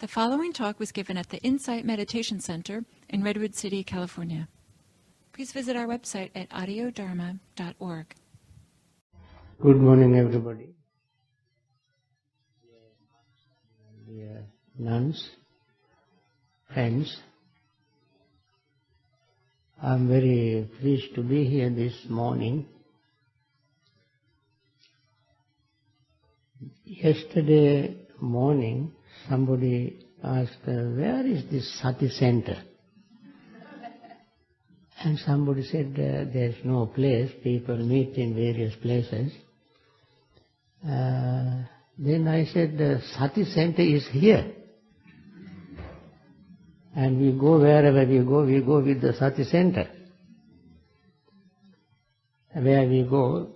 The following talk was given at the Insight Meditation Center in Redwood City, California. Please visit our website at audiodharma.org. Good morning, everybody. Dear nuns, friends, I'm very pleased to be here this morning. Yesterday morning, somebody asked, where is this Sati center? And somebody said, there's no place, people meet in various places. Then I said, the Sati center is here. And we go wherever we go with the Sati center. Where we go,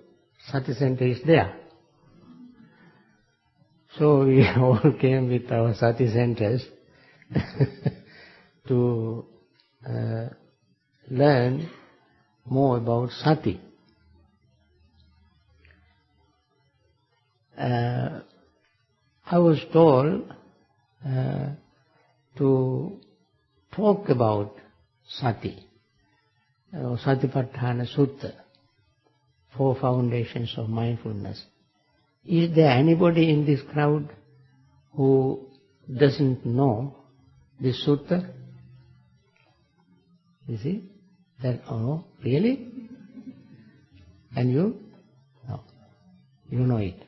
Sati center is there. So we all came with our Sati centers to learn more about Sati. I was told to talk about Sati, or Satipatthana Sutta, 4 foundations of mindfulness. Is there anybody in this crowd who doesn't know this sutta? You see? Oh, really? And you? No. You know it.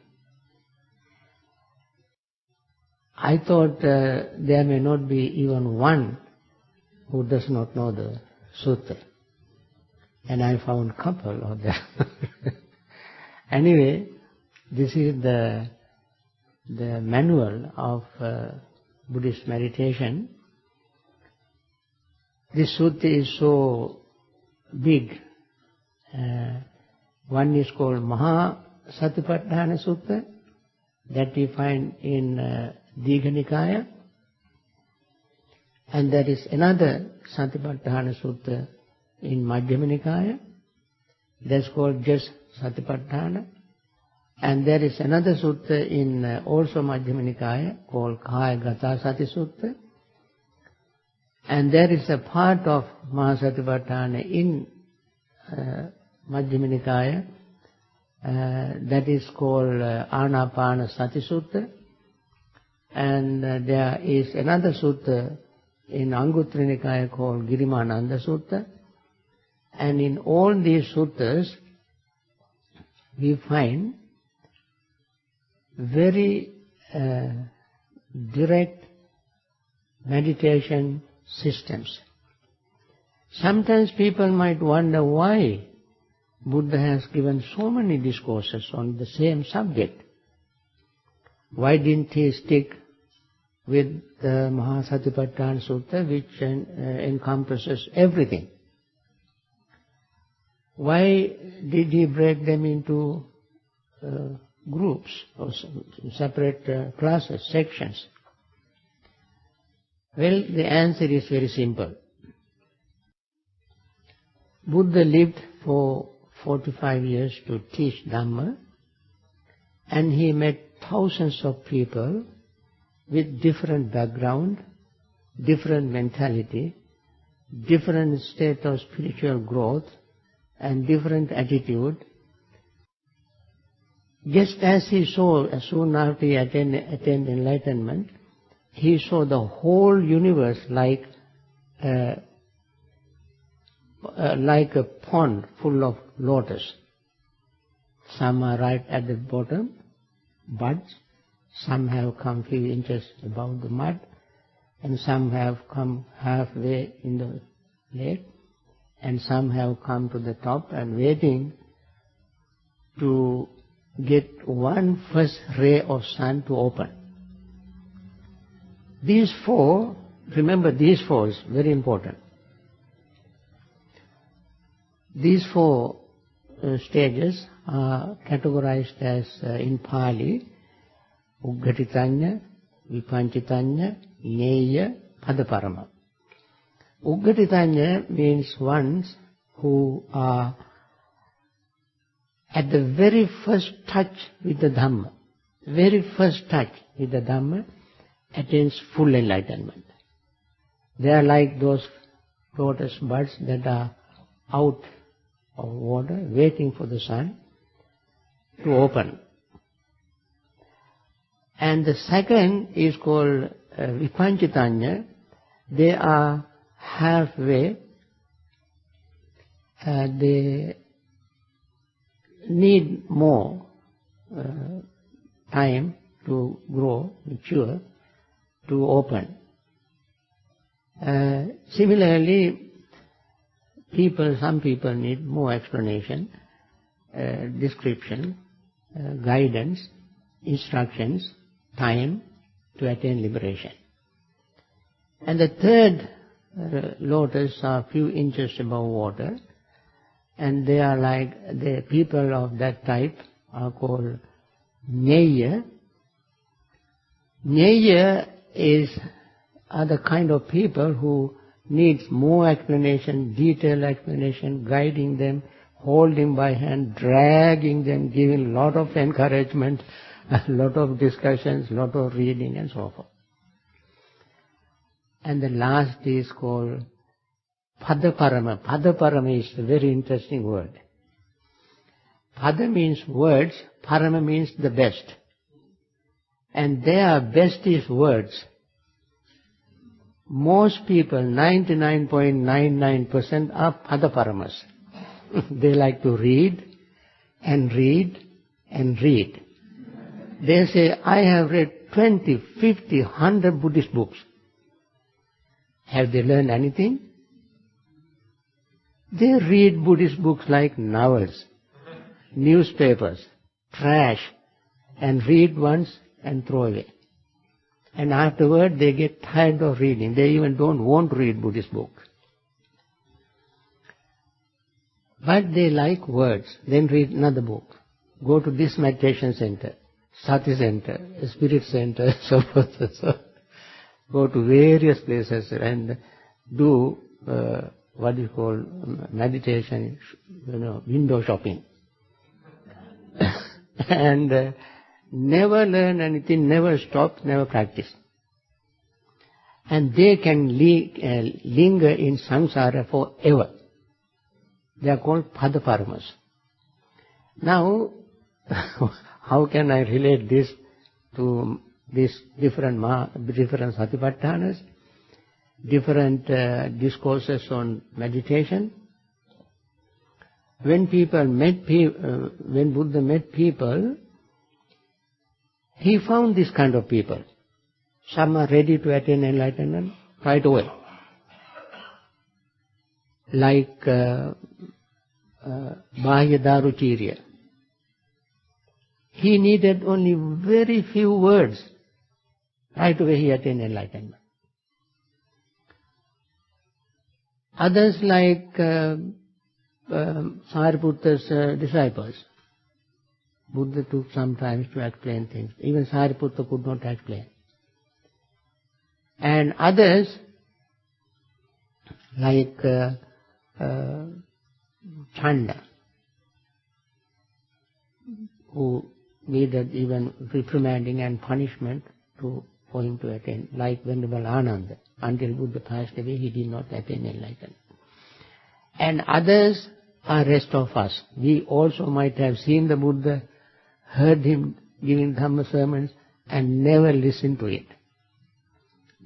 I thought there may not be even one who does not know the sutta. And I found a couple of them. Anyway, this is the manual of Buddhist meditation. This sutta is so big. One is called Maha Satipatthana Sutta, that we find in Digha Nikaya. And there is another Satipatthana Sutta in Majjhima Nikaya. That's called just Satipatthana. And there is another sutta in also Majjhima Nikaya called Kaya Gata Sati Sutta. And there is a part of Mahasatipatthana in Majjhima Nikaya that is called Anapana Sati Sutta. And there is another sutta in Anguttara Nikaya called Girimananda Sutta. And in all these suttas we find very direct meditation systems. Sometimes people might wonder why Buddha has given so many discourses on the same subject. Why didn't he stick with the Mahasatipatthana Sutta, which encompasses everything? Why did he break them into groups or separate classes, sections? Well, the answer is very simple. Buddha lived for 45 years to teach Dhamma, and he met thousands of people with different background, different mentality, different state of spiritual growth, and different attitude. Just as he saw, as soon after he attained enlightenment, he saw the whole universe like a pond full of lotus. Some are right at the bottom, buds. Some have come few inches above the mud, and some have come halfway in the lake, and some have come to the top and waiting to get one first ray of sun to open. These 4, remember these 4 is very important. These 4 stages are categorized as in Pali, Uggatitanya, Vipanchitanya, Neya, Padaparama. Uggatitanya means ones who are at the very first touch with the Dhamma, very first touch with the Dhamma, attains full enlightenment. They are like those lotus buds that are out of water, waiting for the sun to open. And the second is called Vipanchitanya. They are halfway. They need more time to grow, mature, to open. Similarly, some people need more explanation, description, guidance, instructions, time to attain liberation. And the third lotus are a few inches above water, and they are like the people of that type are called Nyaya. Nyaya are the kind of people who needs more explanation, detailed explanation, guiding them, holding by hand, dragging them, giving a lot of encouragement, a lot of discussions, a lot of reading and so forth. And the last is called Padaparama. Padaparama is a very interesting word. Pada means words, Parama means the best. And their best is words. Most people, 99.99% are Padaparamas. They like to read and read and read. They say, I have read 20, 50, 100 Buddhist books. Have they learned anything? They read Buddhist books like novels, newspapers, trash, and read once and throw away. And afterward they get tired of reading. They even don't want to read Buddhist books. But they like words. Then read another book. Go to this meditation center, Sati center, spirit center, so forth and so on. Go to various places and do what you call meditation, window shopping. And never learn anything, never stop, never practice. And they can linger in samsara forever. They are called Padaparamas. Now, how can I relate this to these different Satipatthanas, different discourses on meditation? When Buddha met people, he found this kind of people. Some are ready to attain enlightenment right away. Like Bahya Daruchirya. He needed only very few words. Right away he attained enlightenment. Others like Sariputta's disciples. Buddha took some time to explain things. Even Sariputta could not explain. And others like Chanda, who needed even reprimanding and punishment for him to attain, like Venerable Ananda. Until Buddha passed away, he did not attain enlightenment. And others are rest of us. We also might have seen the Buddha, heard him giving Dhamma sermons, and never listened to it.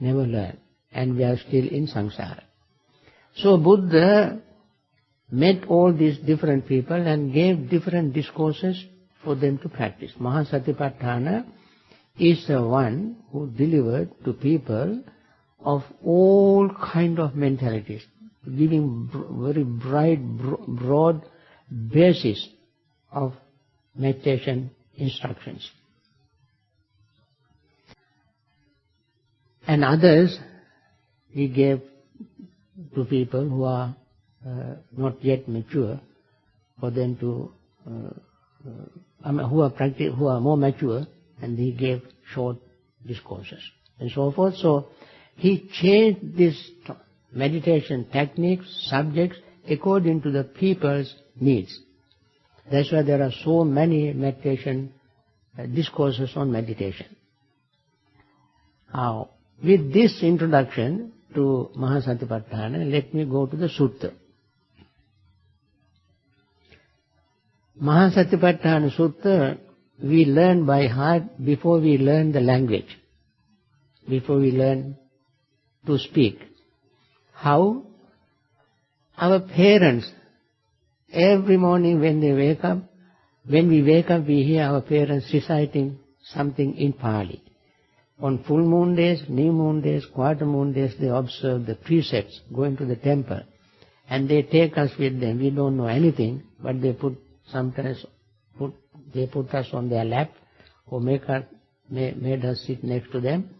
Never learned. And we are still in samsara. So Buddha met all these different people and gave different discourses for them to practice. Mahasatipatthana is the one who delivered to people of all kind of mentalities, giving very broad basis of meditation instructions. And others he gave to people who are not yet mature, for them to who are more mature, and he gave short discourses and so forth. So he changed this meditation techniques, subjects, according to the people's needs. That's why there are so many meditation discourses on meditation. Now, with this introduction to Mahasatipatthana, let me go to the Sutta. Mahasatipatthana Sutta we learn by heart before we learn the language, before we learn to speak. How? Our parents, every morning when they wake up, when we wake up we hear our parents reciting something in Pali. On full moon days, new moon days, quarter moon days, they observe the precepts, going to the temple. And they take us with them. We don't know anything, but they sometimes put us on their lap or made us sit next to them.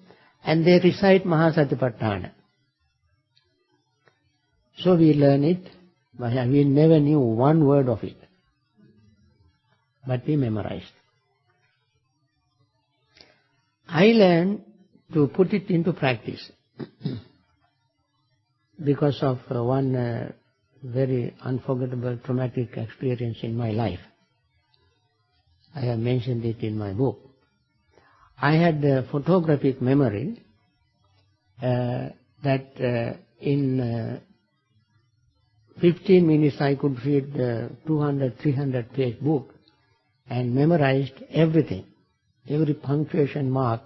And they recite Mahasatipatthana. So we learn it, but we never knew one word of it. But we memorized. I learned to put it into practice because of one very unforgettable traumatic experience in my life. I have mentioned it in my book. I had a photographic memory that in 15 minutes I could read the 200, 300 page book and memorized everything. Every punctuation mark,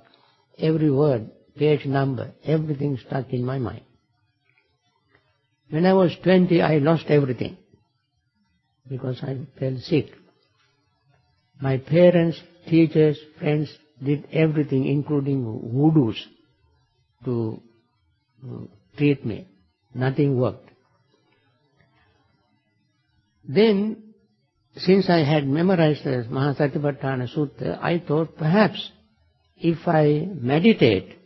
every word, page number, everything stuck in my mind. When I was 20, I lost everything because I fell sick. My parents, teachers, friends did everything, including voodoos, to treat me. Nothing worked. Then, since I had memorized the Mahasatipatthana Sutta, I thought perhaps if I meditate,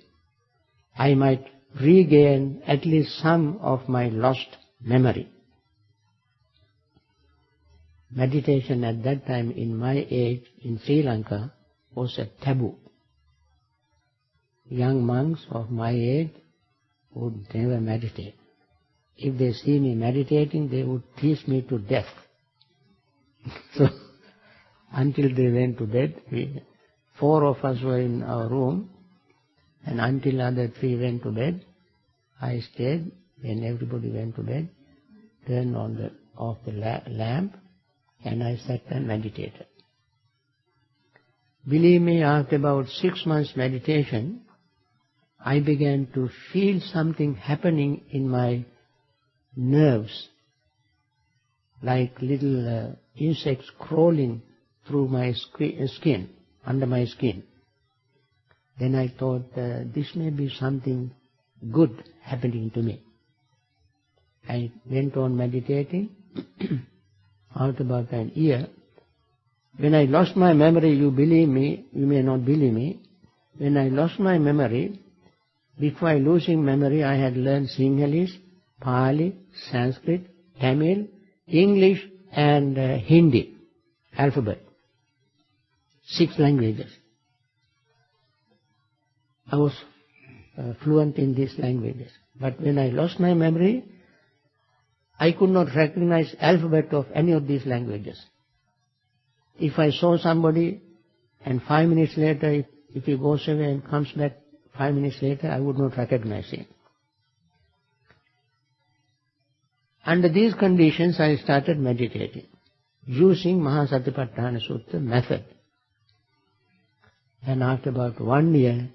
I might regain at least some of my lost memory. Meditation at that time in my age in Sri Lanka was a taboo. Young monks of my age would never meditate. If they see me meditating, they would tease me to death. So, until they went to bed, 4 of us were in our room, and until other 3 went to bed, I stayed. When everybody went to bed, turned off the lamp, and I sat and meditated. Believe me, after about 6 months meditation, I began to feel something happening in my nerves, like little insects crawling through my skin, under my skin. Then I thought, this may be something good happening to me. I went on meditating. After about an year, when I lost my memory, you believe me, you may not believe me, when I lost my memory, before losing memory, I had learned Sinhalese, Pali, Sanskrit, Tamil, English and Hindi alphabet. 6 languages. I was fluent in these languages. But when I lost my memory, I could not recognize alphabet of any of these languages. If I saw somebody and 5 minutes later, if he goes away and comes back 5 minutes later, I would not recognize him. Under these conditions, I started meditating, using Mahasatipatthana Sutta method. And after about 1 year,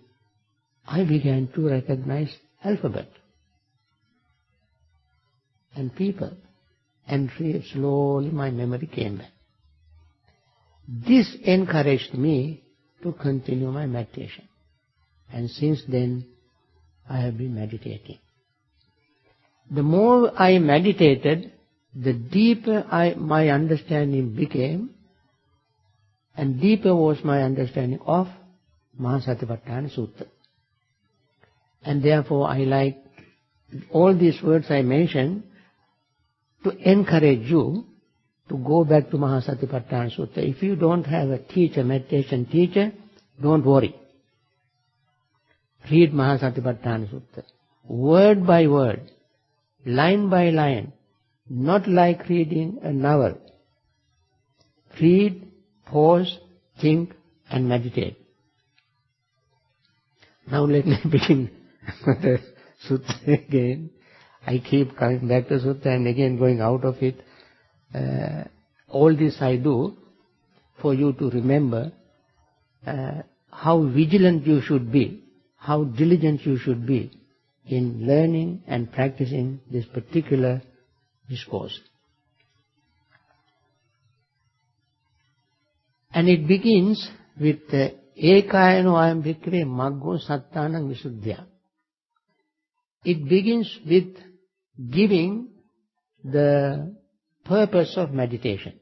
I began to recognize alphabet and people, and slowly my memory came back. This encouraged me to continue my meditation, and since then I have been meditating. The more I meditated, the deeper my understanding became, and deeper was my understanding of Mahasatipatthana Sutta. And therefore I like all these words I mentioned to encourage you to go back to Mahasatipatthana Sutta. If you don't have a teacher, meditation teacher, don't worry. Read Mahasatipatthana Sutta, word by word, line by line, not like reading a novel. Read, pause, think and meditate. Now let me begin the sutta again. I keep coming back to sutta and again going out of it. All this I do for you to remember how vigilant you should be, how diligent you should be in learning and practicing this particular discourse. And it begins with Ekayano ayam bhikkhave maggo sattanang visuddhya. It begins with giving the purpose of meditation.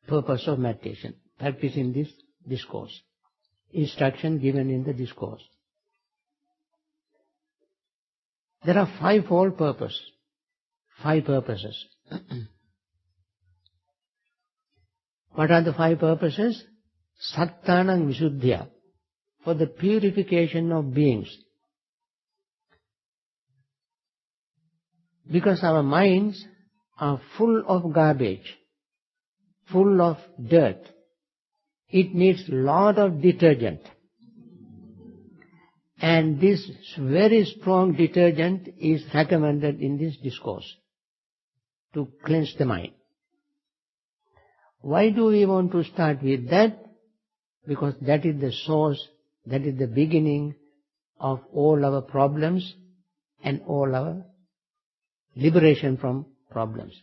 Purpose of meditation. Practicing this discourse. Instruction given in the discourse. There are fivefold purpose. 5 purposes. What are the 5 purposes? Sattanang visuddhya. For the purification of beings. Because our minds are full of garbage, full of dirt. It needs lot of detergent. And this very strong detergent is recommended in this discourse to cleanse the mind. Why do we want to start with that? Because that is the source, that is the beginning of all our problems and all our liberation from problems.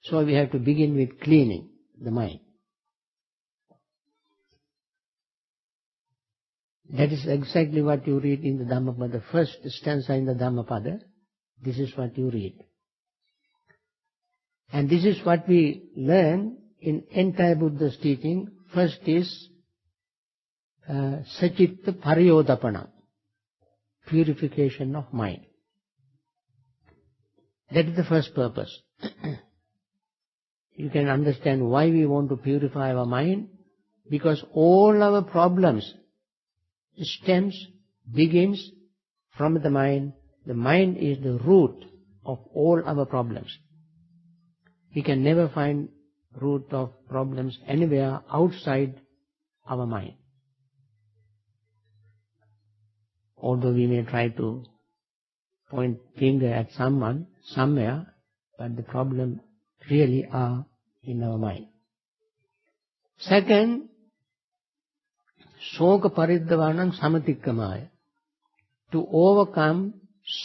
So we have to begin with cleaning the mind. That is exactly what you read in the Dhammapada. The first stanza in the Dhammapada, this is what you read. And this is what we learn in entire Buddha's teaching. First is Sachitta Pariyodapana, purification of mind. That is the first purpose. You can understand why we want to purify our mind, because all our problems begins from the mind. The mind is the root of all our problems. We can never find root of problems anywhere outside our mind. Although we may try to point finger at someone, somewhere, but the problem really are in our mind. Second, Soka Pariddavanam Samatikkamaya, to overcome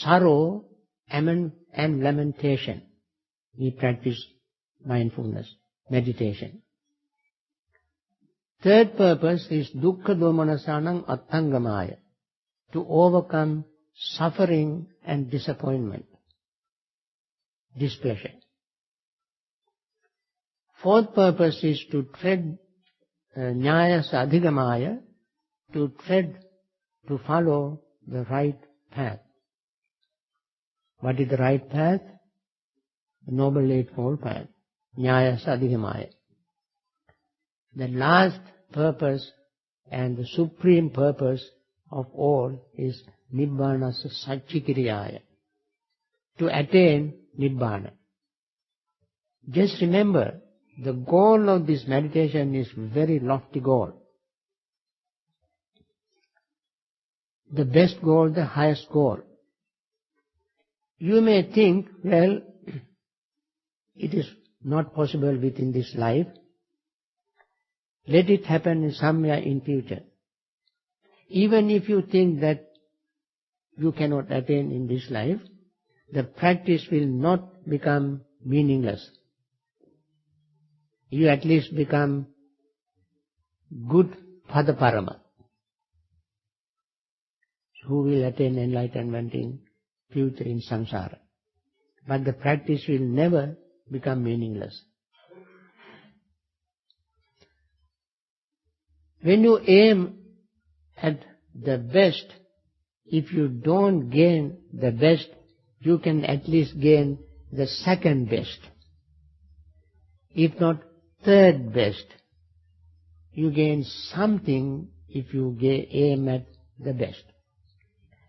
sorrow and lamentation. We practice mindfulness, meditation. Third purpose is Dukkha Domanasanam Attangamaya, to overcome suffering and disappointment, displeasure. Fourth purpose is to tread Nyayasa Adhigamaya, to follow the right path. What is the right path? The Noble Eightfold Path. Nyayasa Adhigamaya. The last purpose and the supreme purpose of all is Nibbanasa Satchikiriyaya, to attain Nibbana. Just remember, the goal of this meditation is very lofty goal. The best goal, the highest goal. You may think, well, it is not possible within this life. Let it happen somewhere in future. Even if you think that you cannot attain in this life, the practice will not become meaningless. You at least become good Padaparama, who will attain enlightenment in future in samsara. But the practice will never become meaningless. When you aim at the best, if you don't gain the best, you can at least gain the second best. If not third best, you gain something if you aim at the best.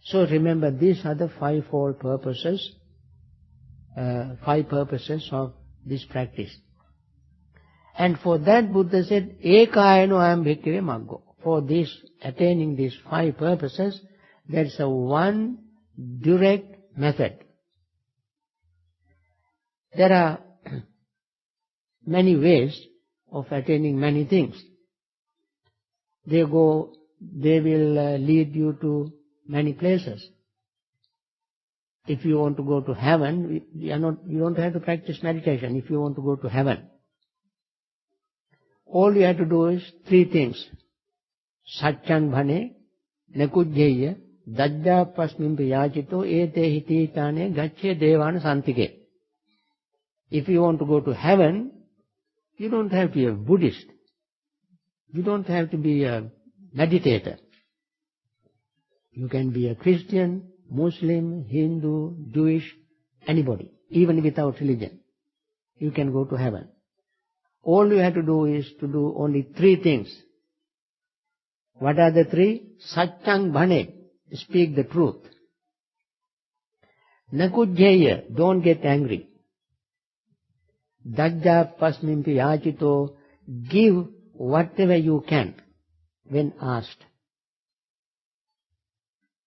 So remember, these are the fivefold purposes, 5 purposes of this practice. And for that Buddha said, Ekayano ayam bhikkhave maggo. for this, attaining these 5 purposes, there is a one direct method. There are many ways of attaining many things. They will lead you to many places. If you want to go to heaven, you don't have to practice meditation if you want to go to heaven. All you have to do is 3 things. Satchang bhane, nekujjeya, dajjapasmimpi yachito, ete hititane, gacche devana santike. If you want to go to heaven, you don't have to be a Buddhist. You don't have to be a meditator. You can be a Christian, Muslim, Hindu, Jewish, anybody, even without religion. You can go to heaven. All you have to do is to do only 3 things. What are the 3? Satchang bhane, speak the truth. Nakujjeya, don't get angry. Dajja pasmimpi yachito, give whatever you can when asked.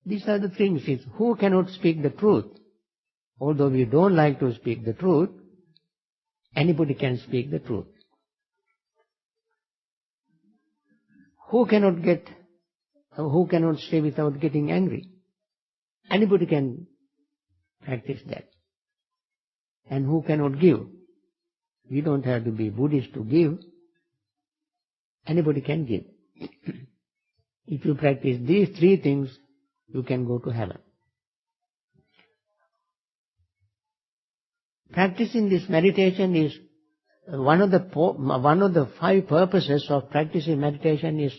These are the things. Who cannot speak the truth? Although we don't like to speak the truth, anybody can speak the truth. Who cannot stay without getting angry? Anybody can practice that. And who cannot give? We don't have to be Buddhist to give. Anybody can give. If you practice these 3 things, you can go to heaven. Practicing this meditation is one of the 5 purposes of practicing meditation is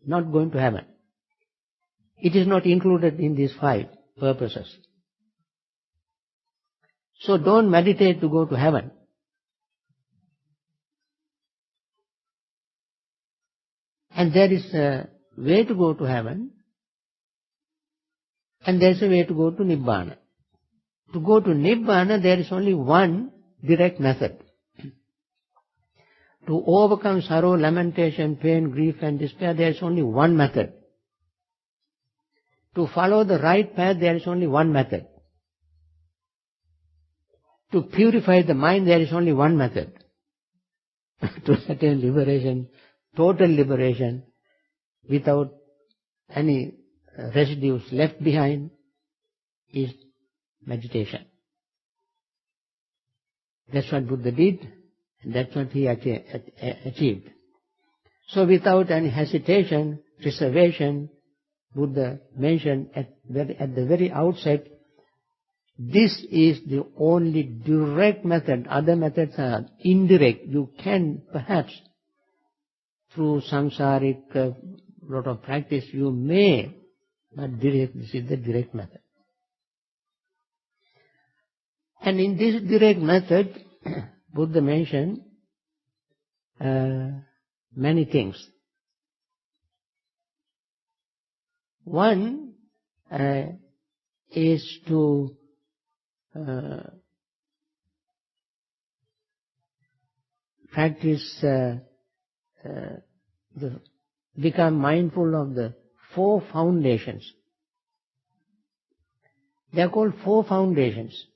not going to heaven. It is not included in these 5 purposes. So don't meditate to go to heaven. And there is a way to go to heaven, and there is a way to go to Nibbana. To go to Nibbana, there is only one direct method. To overcome sorrow, lamentation, pain, grief and despair, there is only one method. To follow the right path, there is only one method. To purify the mind, there is only one method. To attain liberation, total liberation, without any residues left behind, is meditation. That's what Buddha did, and that's what he achieved. So without any hesitation, reservation, Buddha mentioned at the very outset, this is the only direct method. Other methods are indirect. You can perhaps, through samsaric lot of practice, you may, but direct, this is the direct method. And in this direct method, Buddha mentioned many things. One is to practice, become mindful of the 4 foundations. They are called 4 foundations.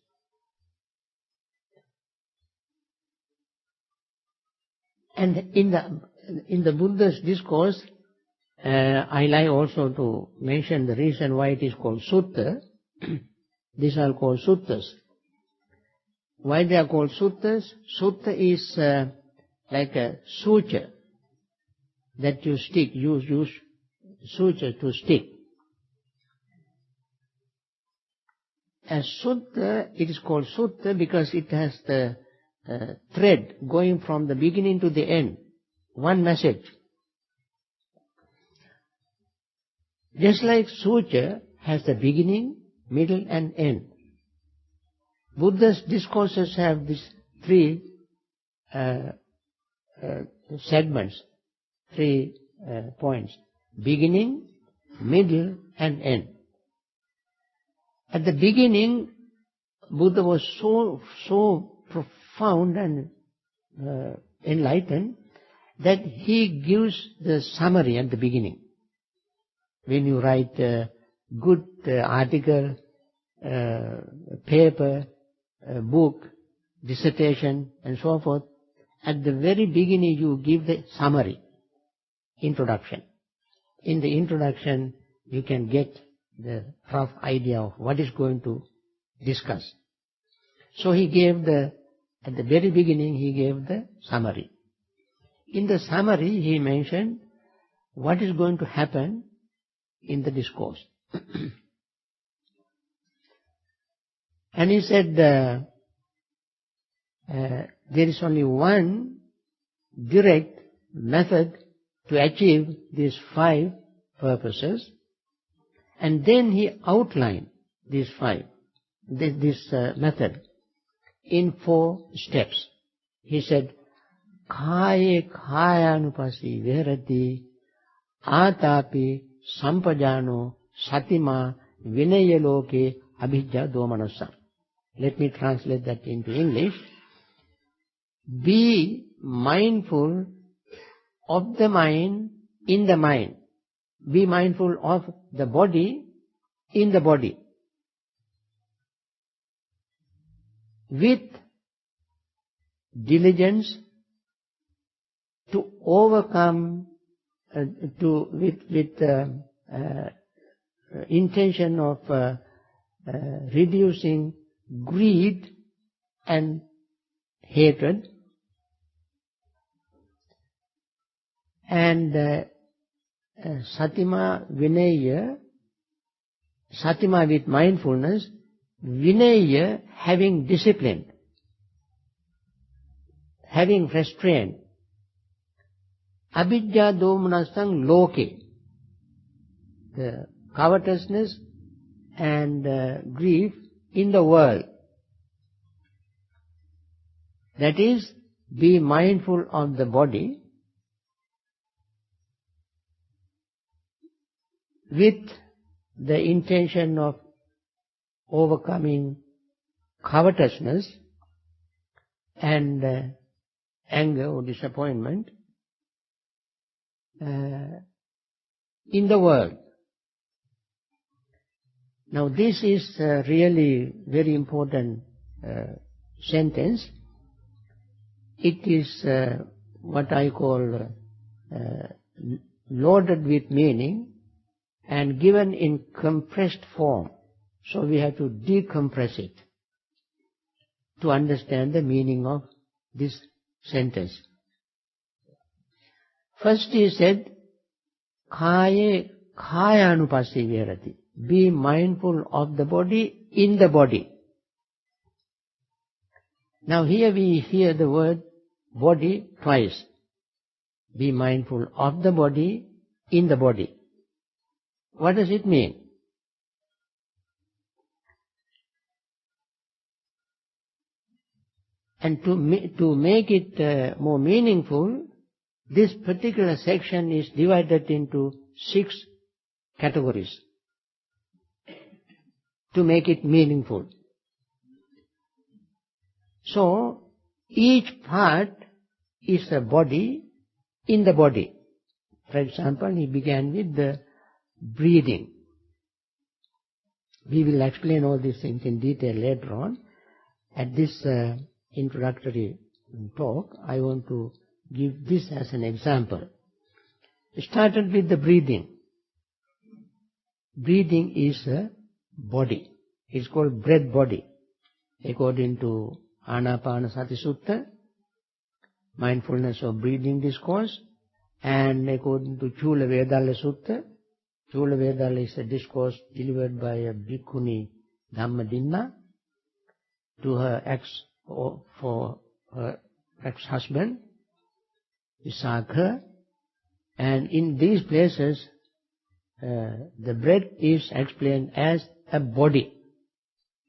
And in the Buddha's discourse, I like also to mention the reason why it is called sutta. These are called suttas. Why they are called suttas? Sutta is like a suture that you stick. You use suture to stick. As sutta, it is called sutta because it has the thread going from the beginning to the end. One message. Just like suture has the beginning, middle and end. Buddha's discourses have these 3 segments, 3 points. Beginning, middle and end. At the beginning, Buddha was so profound and enlightened that he gives the summary at the beginning. When you write a good article, paper, book, dissertation, and so forth, at the very beginning you give the summary, introduction. In the introduction, you can get the rough idea of what is going to discuss. So he gave at the very beginning, he gave the summary. In the summary, he mentioned what is going to happen in the discourse. And he said there is only one direct method to achieve these 5 purposes, and then he outlined these 5, this method in 4 steps. He said, Kāye kāyanupasī viharati ātāpi sampajāno satima vinaya loke abhijja domanassa. Let me translate that into English. Be mindful of the mind in the mind. Be mindful of the body in the body. With diligence to overcome, with intention of reducing greed and hatred, and satima vinaya, satima with mindfulness, vinaya having discipline, having restraint, abhijja domanasang loke, the covetousness and grief in the world. That is, be mindful of the body with the intention of overcoming covetousness and anger or disappointment in the world. Now this is really very important sentence. It is what I call loaded with meaning and given in compressed form. So we have to decompress it to understand the meaning of this sentence. First he said, Kāye kāyanupasī viharati. Be mindful of the body in the body. Now here we hear the word body twice. Be mindful of the body in the body. What does it mean? And to make it more meaningful, this particular section is divided into 6 categories to make it meaningful. So, each part is a body in the body. For example, he began with the breathing. We will explain all these things in detail later on. At this introductory talk, I want to give this as an example. It started with the breathing. Breathing is a body. It's called breath body. According to Ānāpānasati Sutta, mindfulness of breathing discourse, and according to Chula Vedalla Sutta, Chula Vedalla is a discourse delivered by a bhikkhuni Dhammadinna to her for her ex-husband, Visakha, and in these places the breath is explained as a body.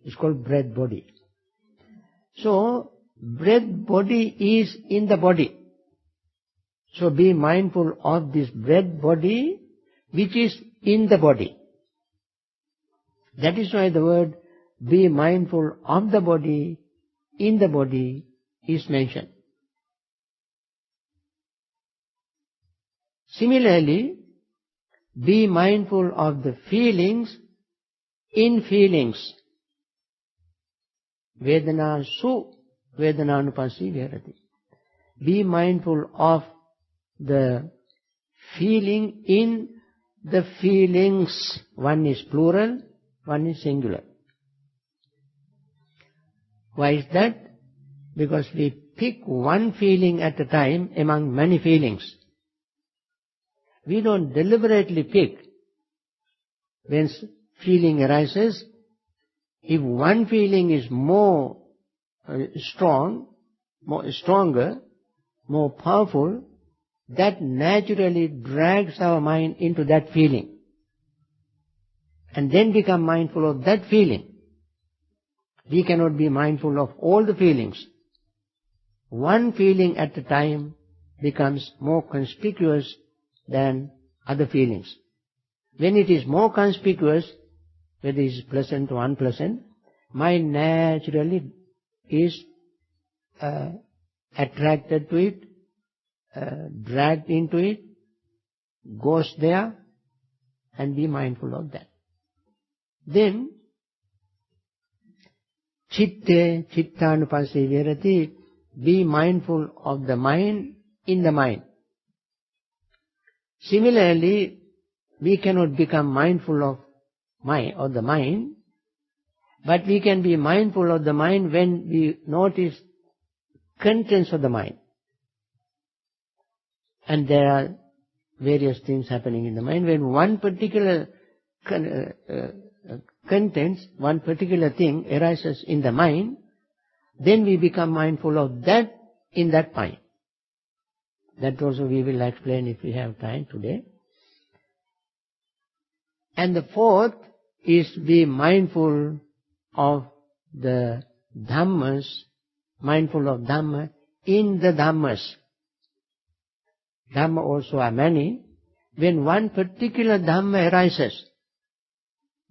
It's called breath body. So, breath body is in the body. So be mindful of this breath body which is in the body. That is why the word be mindful of the body in the body is mentioned. Similarly, be mindful of the feelings in feelings. Vedana su vedananupassi virati. Be mindful of the feeling in the feelings. One is plural, one is singular. Why is that? Because we pick one feeling at a time among many feelings. We don't deliberately pick. When feeling arises, if one feeling is more stronger, more powerful, that naturally drags our mind into that feeling. And then become mindful of that feeling. We cannot be mindful of all the feelings. One feeling at a time becomes more conspicuous than other feelings. When it is more conspicuous, whether it is pleasant or unpleasant, mind naturally is attracted to it, dragged into it, goes there, and be mindful of that. Then, chitte chittanupassi virati, be mindful of the mind in the mind. Similarly, we cannot become mindful of the mind, but we can be mindful of the mind when we notice contents of the mind. And there are various things happening in the mind. When one particular contents, one particular thing arises in the mind, then we become mindful of that in that mind. That also we will explain if we have time today. And the fourth is be mindful of the Dhammas, mindful of Dhamma in the Dhammas. Dhamma also are many. When one particular Dhamma arises,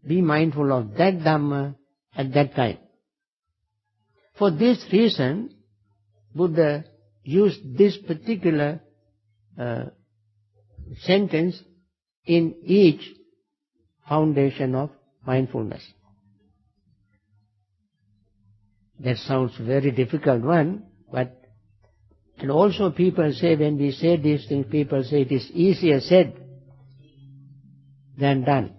be mindful of that Dhamma at that time. For this reason, Buddha used this particular sentence in each foundation of mindfulness. That sounds very difficult one, but and also people say, when we say these things, people say it is easier said than done.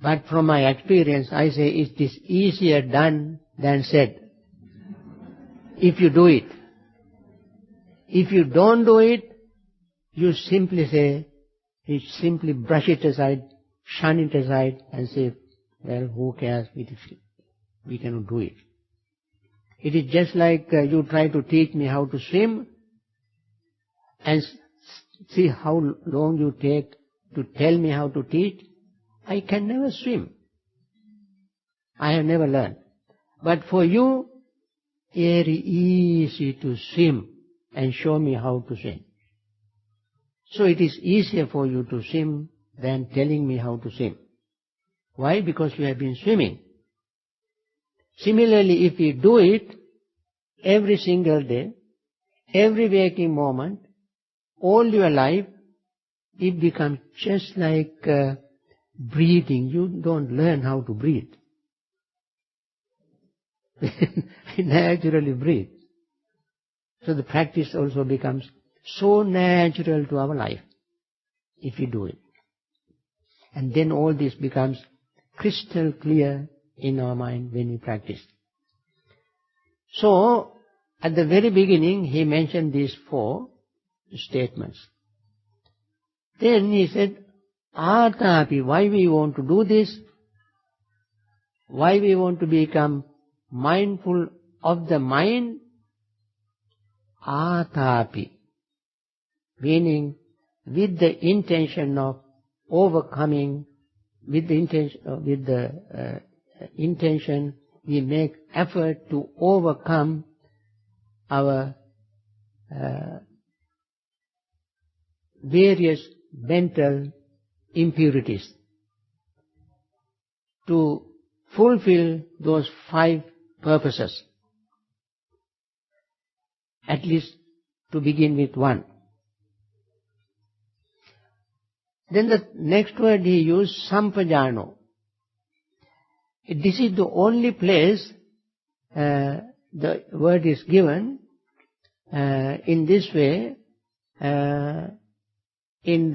But from my experience, I say it is easier done than said. If you do it. If you don't do it, you simply say, you simply brush it aside, shun it aside, and say, well, who cares? We cannot do it. It is just like you try to teach me how to swim, and see how long you take to tell me how to teach. I can never swim. I have never learned. But for you, very easy to swim and show me how to swim. So it is easier for you to swim than telling me how to swim. Why? Because you have been swimming. Similarly, if you do it every single day, every waking moment, all your life, it becomes just like breathing. You don't learn how to breathe. You naturally breathe. So the practice also becomes so natural to our life if we do it. And then all this becomes crystal clear in our mind when we practice. So, at the very beginning, he mentioned these 4 statements. Then he said, Atapi, why we want to do this? Why we want to become mindful of the mind? Atapi, meaning with the intention of overcoming, with the intention we make effort to overcome our various mental impurities, to fulfill those 5 purposes, at least to begin with 1. Then the next word he used, sampajano. This is the only place the word is given in this way. In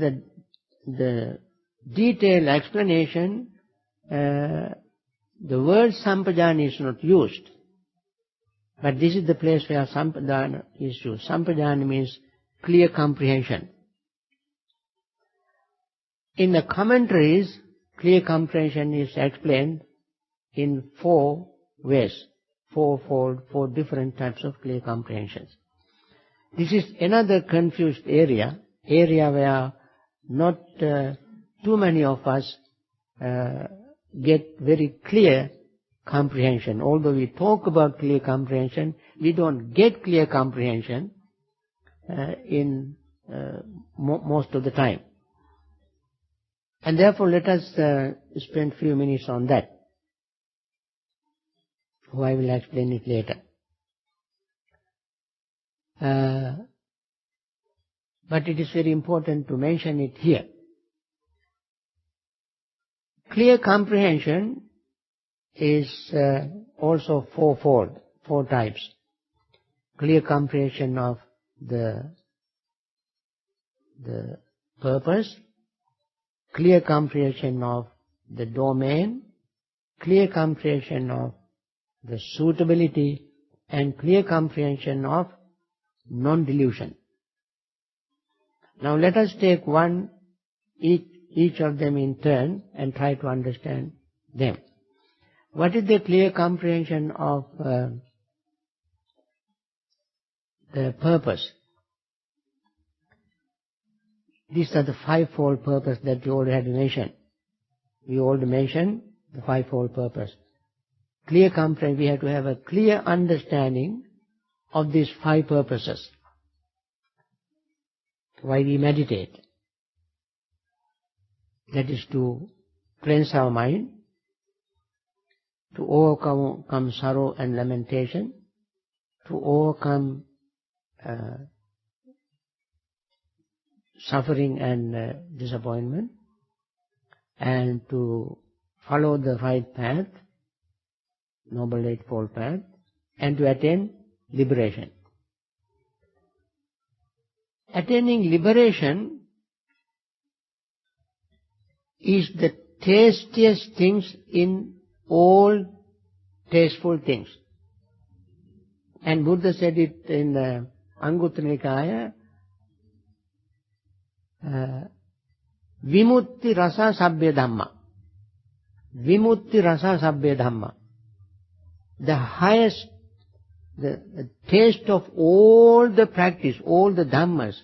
the detailed explanation, the word sampajana is not used. But this is the place where sampajana is used. Sampajana means clear comprehension. In the commentaries, clear comprehension is explained in 4 ways, four different types of clear comprehensions. This is another confused area where not too many of us get very clear comprehension. Although we talk about clear comprehension, we don't get clear comprehension in most of the time. And therefore let us spend a few minutes on that. I will explain it later. But it is very important to mention it here. Clear comprehension is also fourfold, 4 types. Clear comprehension of the purpose, clear comprehension of the domain, clear comprehension of the suitability, and clear comprehension of non-delusion. Now let us take each of them in turn and try to understand them. What is the clear comprehension of the purpose? These are the 5-fold purpose that we already mentioned. We already mentioned the 5-fold purpose. Clear comprehension, we have to have a clear understanding of these 5 purposes. Why we meditate? That is to cleanse our mind, to overcome sorrow and lamentation, to overcome suffering and disappointment, and to follow the right path, Noble Eightfold Path, and to attain liberation. Attaining liberation is the tastiest things in all tasteful things. And Buddha said it in the Anguttara Nikaya, Vimutti rasa sabbhe dhamma. Vimutti rasa sabbhe dhamma. The highest, the taste of all the practice, all the dhammas,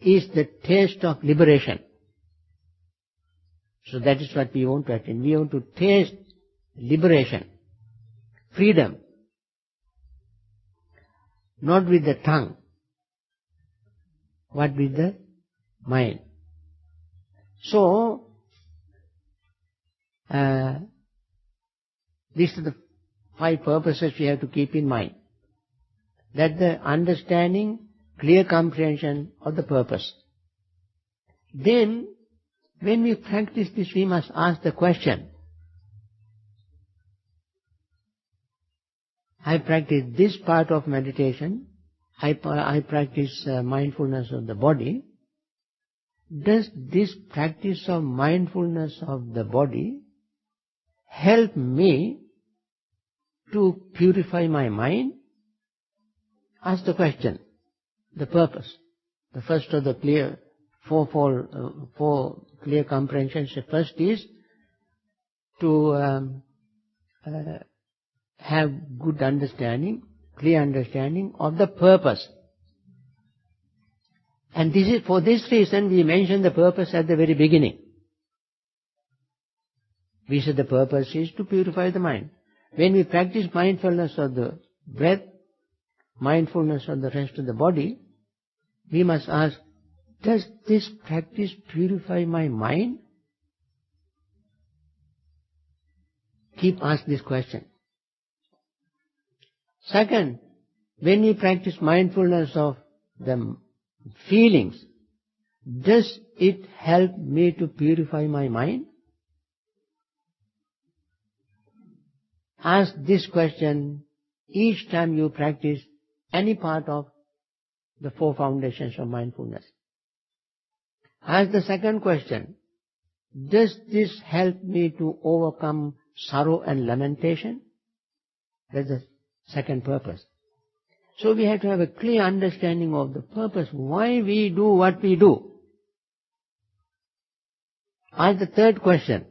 is the taste of liberation. So that is what we want to attain. We want to taste liberation, freedom, not with the tongue, but with the mind. So, these are the 5 purposes we have to keep in mind. That the understanding, clear comprehension of the purpose. Then, when we practice this, we must ask the question, I practice this part of meditation, I practice mindfulness of the body. Does this practice of mindfulness of the body help me to purify my mind? Ask the question, the purpose. The first of the four clear comprehensions. The first is to have good understanding, clear understanding of the purpose. And this is, for this reason we mentioned the purpose at the very beginning. We said the purpose is to purify the mind. When we practice mindfulness of the breath, mindfulness of the rest of the body, we must ask, does this practice purify my mind? Keep asking this question. Second, when we practice mindfulness of the feelings, does it help me to purify my mind? Ask this question each time you practice any part of the 4 foundations of mindfulness. Ask the second question, does this help me to overcome sorrow and lamentation? That's the second purpose. So we have to have a clear understanding of the purpose, why we do what we do. Ask the third question,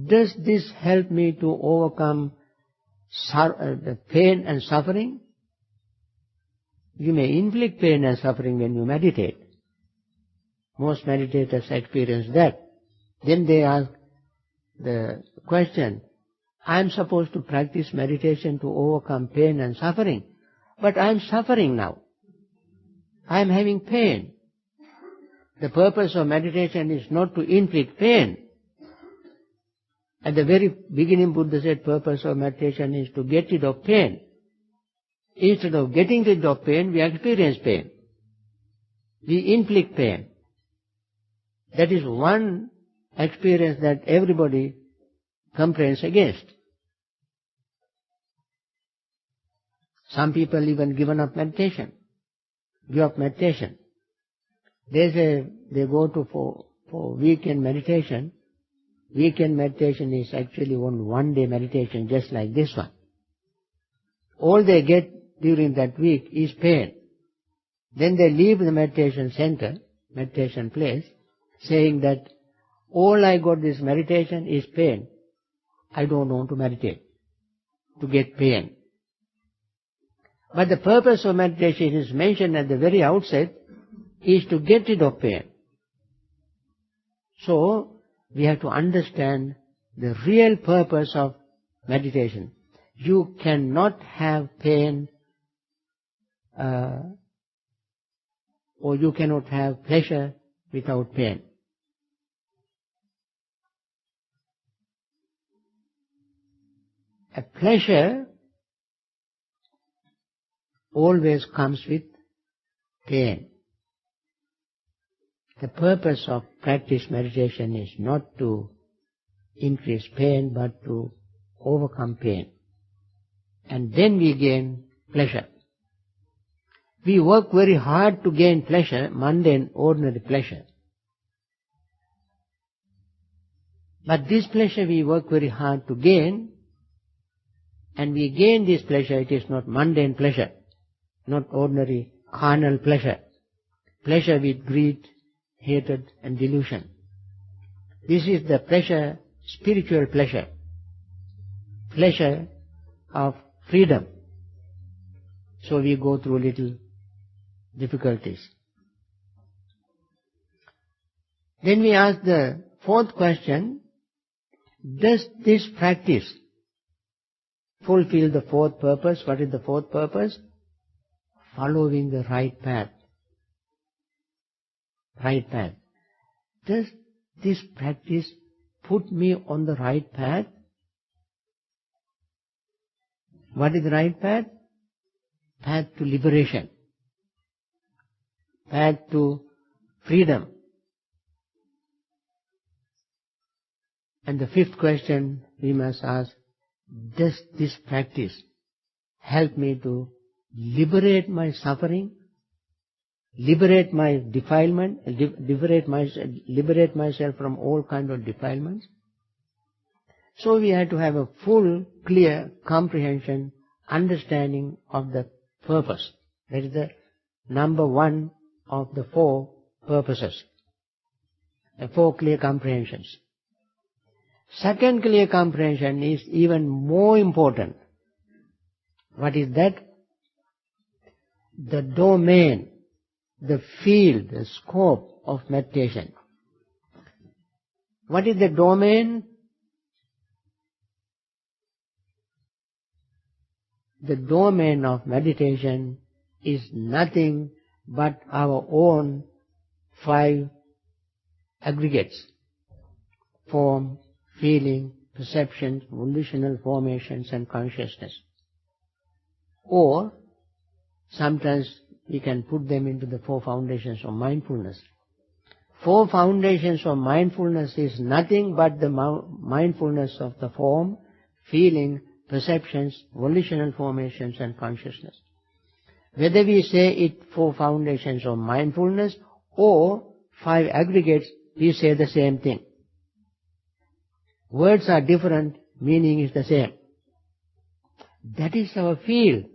does this help me to overcome the pain and suffering? You may inflict pain and suffering when you meditate. Most meditators experience that. Then they ask the question, I am supposed to practice meditation to overcome pain and suffering, but I am suffering now. I am having pain. The purpose of meditation is not to inflict pain. At the very beginning, Buddha said purpose of meditation is to get rid of pain. Instead of getting rid of pain, we experience pain. We inflict pain. That is one experience that everybody complains against. Some people even given up meditation, give up meditation. They say they go to for weekend meditation. Weekend meditation is actually one day meditation just like this one. All they get during that week is pain. Then they leave the meditation center, meditation place, saying that all I got this meditation is pain. I don't want to meditate, to get pain. But the purpose of meditation is mentioned at the very outset, is to get rid of pain. So, we have to understand the real purpose of meditation. You cannot have pain or you cannot have pleasure without pain. A pleasure always comes with pain. The purpose of practice meditation is not to increase pain, but to overcome pain. And then we gain pleasure. We work very hard to gain pleasure, mundane, ordinary pleasure. But this pleasure we work very hard to gain, and we gain this pleasure, it is not mundane pleasure, not ordinary carnal pleasure. Pleasure with greed, hatred and delusion. This is the pleasure, spiritual pleasure. Pleasure of freedom. So we go through little difficulties. Then we ask the fourth question, does this practice fulfill the fourth purpose? What is the fourth purpose? Following the right path. Right path. Does this practice put me on the right path? What is the right path? Path to liberation. Path to freedom. And the fifth question we must ask, does this practice help me to liberate my suffering, liberate my defilement, liberate myself from all kinds of defilements? So we have to have a full, clear comprehension, understanding of the purpose. That is the number one of the four purposes. The four clear comprehensions. Second clear comprehension is even more important. What is that? The domain, the field, the scope of meditation. What is the domain? The domain of meditation is nothing but our own five aggregates: form, feeling, perception, volitional formations and consciousness. Or sometimes we can put them into the 4 foundations of mindfulness. 4 foundations of mindfulness is nothing but the mindfulness of the form, feeling, perceptions, volitional formations and consciousness. Whether we say it 4 foundations of mindfulness or 5 aggregates, we say the same thing. Words are different, meaning is the same. That is our field.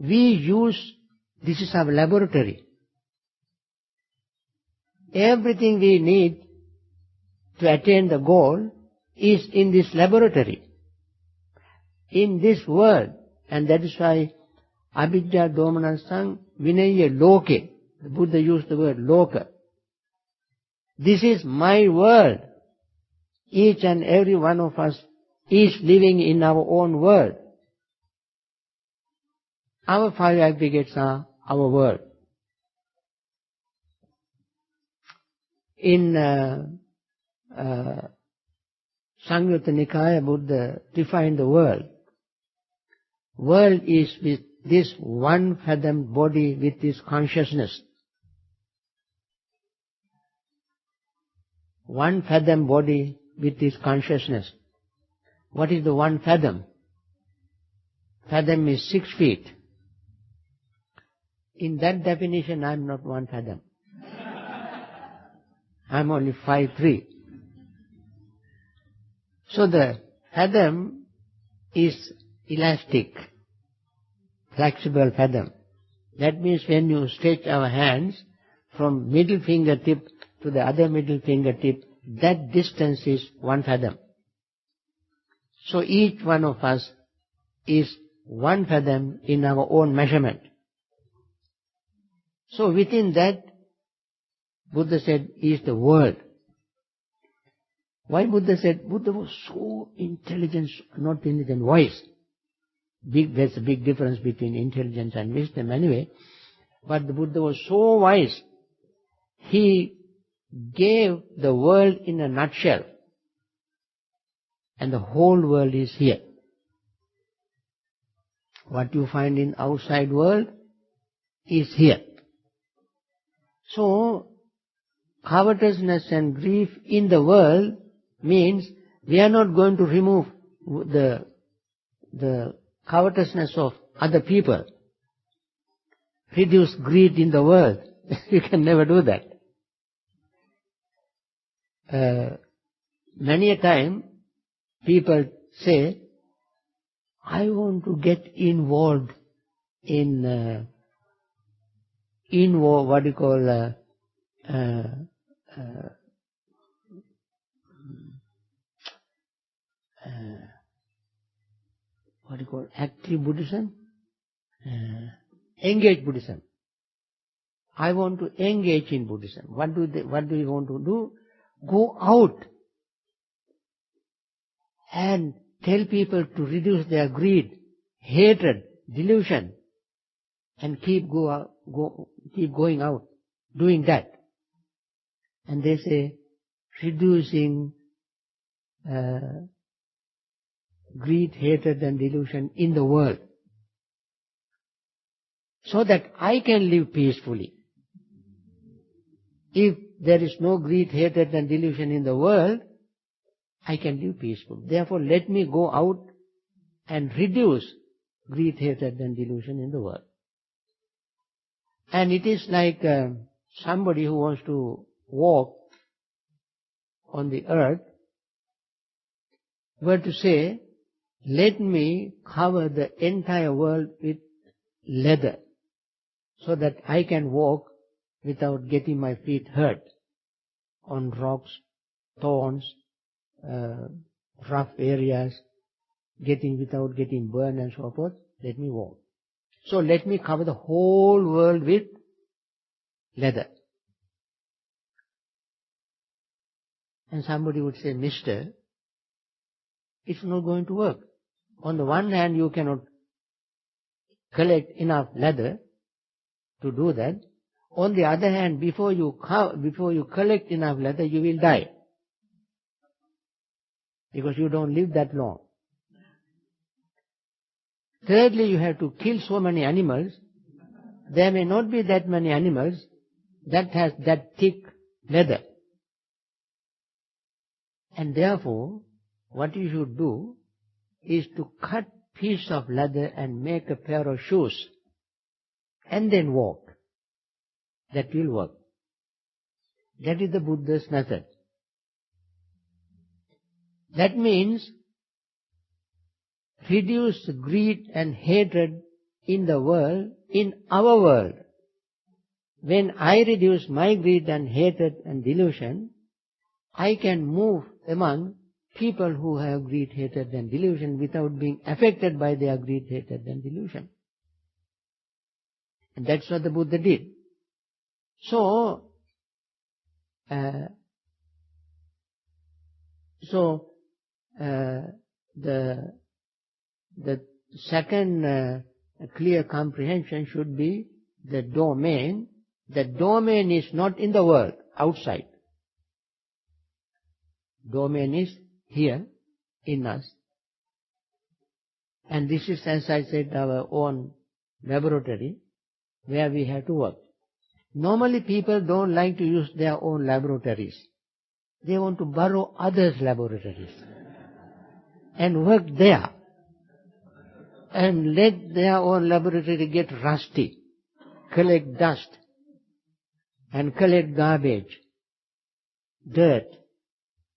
This is our laboratory. Everything we need to attain the goal is in this laboratory, in this world. And that is why Abhijja Domanasang Vinaya Loke. The Buddha used the word Loka. This is my world. Each and every one of us is living in our own world. Our 5 aggregates are our world. In Samyutta Nikaya, Buddha defined the world. World is with this 1 fathom body with this consciousness. 1 fathom body with this consciousness. What is the 1 fathom? Fathom is 6 feet. In that definition, I am not 1 fathom. I am only 5'3". So the fathom is elastic, flexible fathom. That means when you stretch our hands from middle fingertip to the other middle fingertip, that distance is 1 fathom. So each one of us is 1 fathom in our own measurement. So within that, Buddha said, is the world. Why Buddha said? Buddha was so intelligent, not intelligent, wise. There's a big difference between intelligence and wisdom anyway. But the Buddha was so wise. He gave the world in a nutshell. And the whole world is here. What you find in outside world is here. So, covetousness and grief in the world means we are not going to remove the covetousness of other people. Reduce greed in the world. You can never do that. Many a time people say, I want to get involved in what you call active Buddhism, engage Buddhism. I want to engage in Buddhism. What do you want to do? Go out and tell people to reduce their greed, hatred, delusion, and keep going out, doing that. And they say, reducing greed, hatred and delusion in the world, so that I can live peacefully. If there is no greed, hatred and delusion in the world, I can live peacefully. Therefore, let me go out and reduce greed, hatred and delusion in the world. And it is like somebody who wants to walk on the earth were to say, let me cover the entire world with leather so that I can walk without getting my feet hurt on rocks, thorns, rough areas, without getting burned and so forth. Let me walk. So let me cover the whole world with leather. And somebody would say, Mister, it's not going to work. On the one hand, you cannot collect enough leather to do that. On the other hand, before you collect enough leather, you will die. Because you don't live that long. Thirdly, you have to kill so many animals. There may not be that many animals that has that thick leather. And therefore, what you should do is to cut piece of leather and make a pair of shoes and then walk. That will work. That is the Buddha's method. That means reduce greed and hatred in the world, in our world. When I reduce my greed and hatred and delusion, I can move among people who have greed, hatred and delusion without being affected by their greed, hatred and delusion. And that's what the Buddha did. So, the second clear comprehension should be the domain. The domain is not in the world, outside. Domain is here, in us. And this is, as I said, our own laboratory where we have to work. Normally people don't like to use their own laboratories. They want to borrow others' laboratories and work there and let their own laboratory get rusty, collect dust and collect garbage, dirt,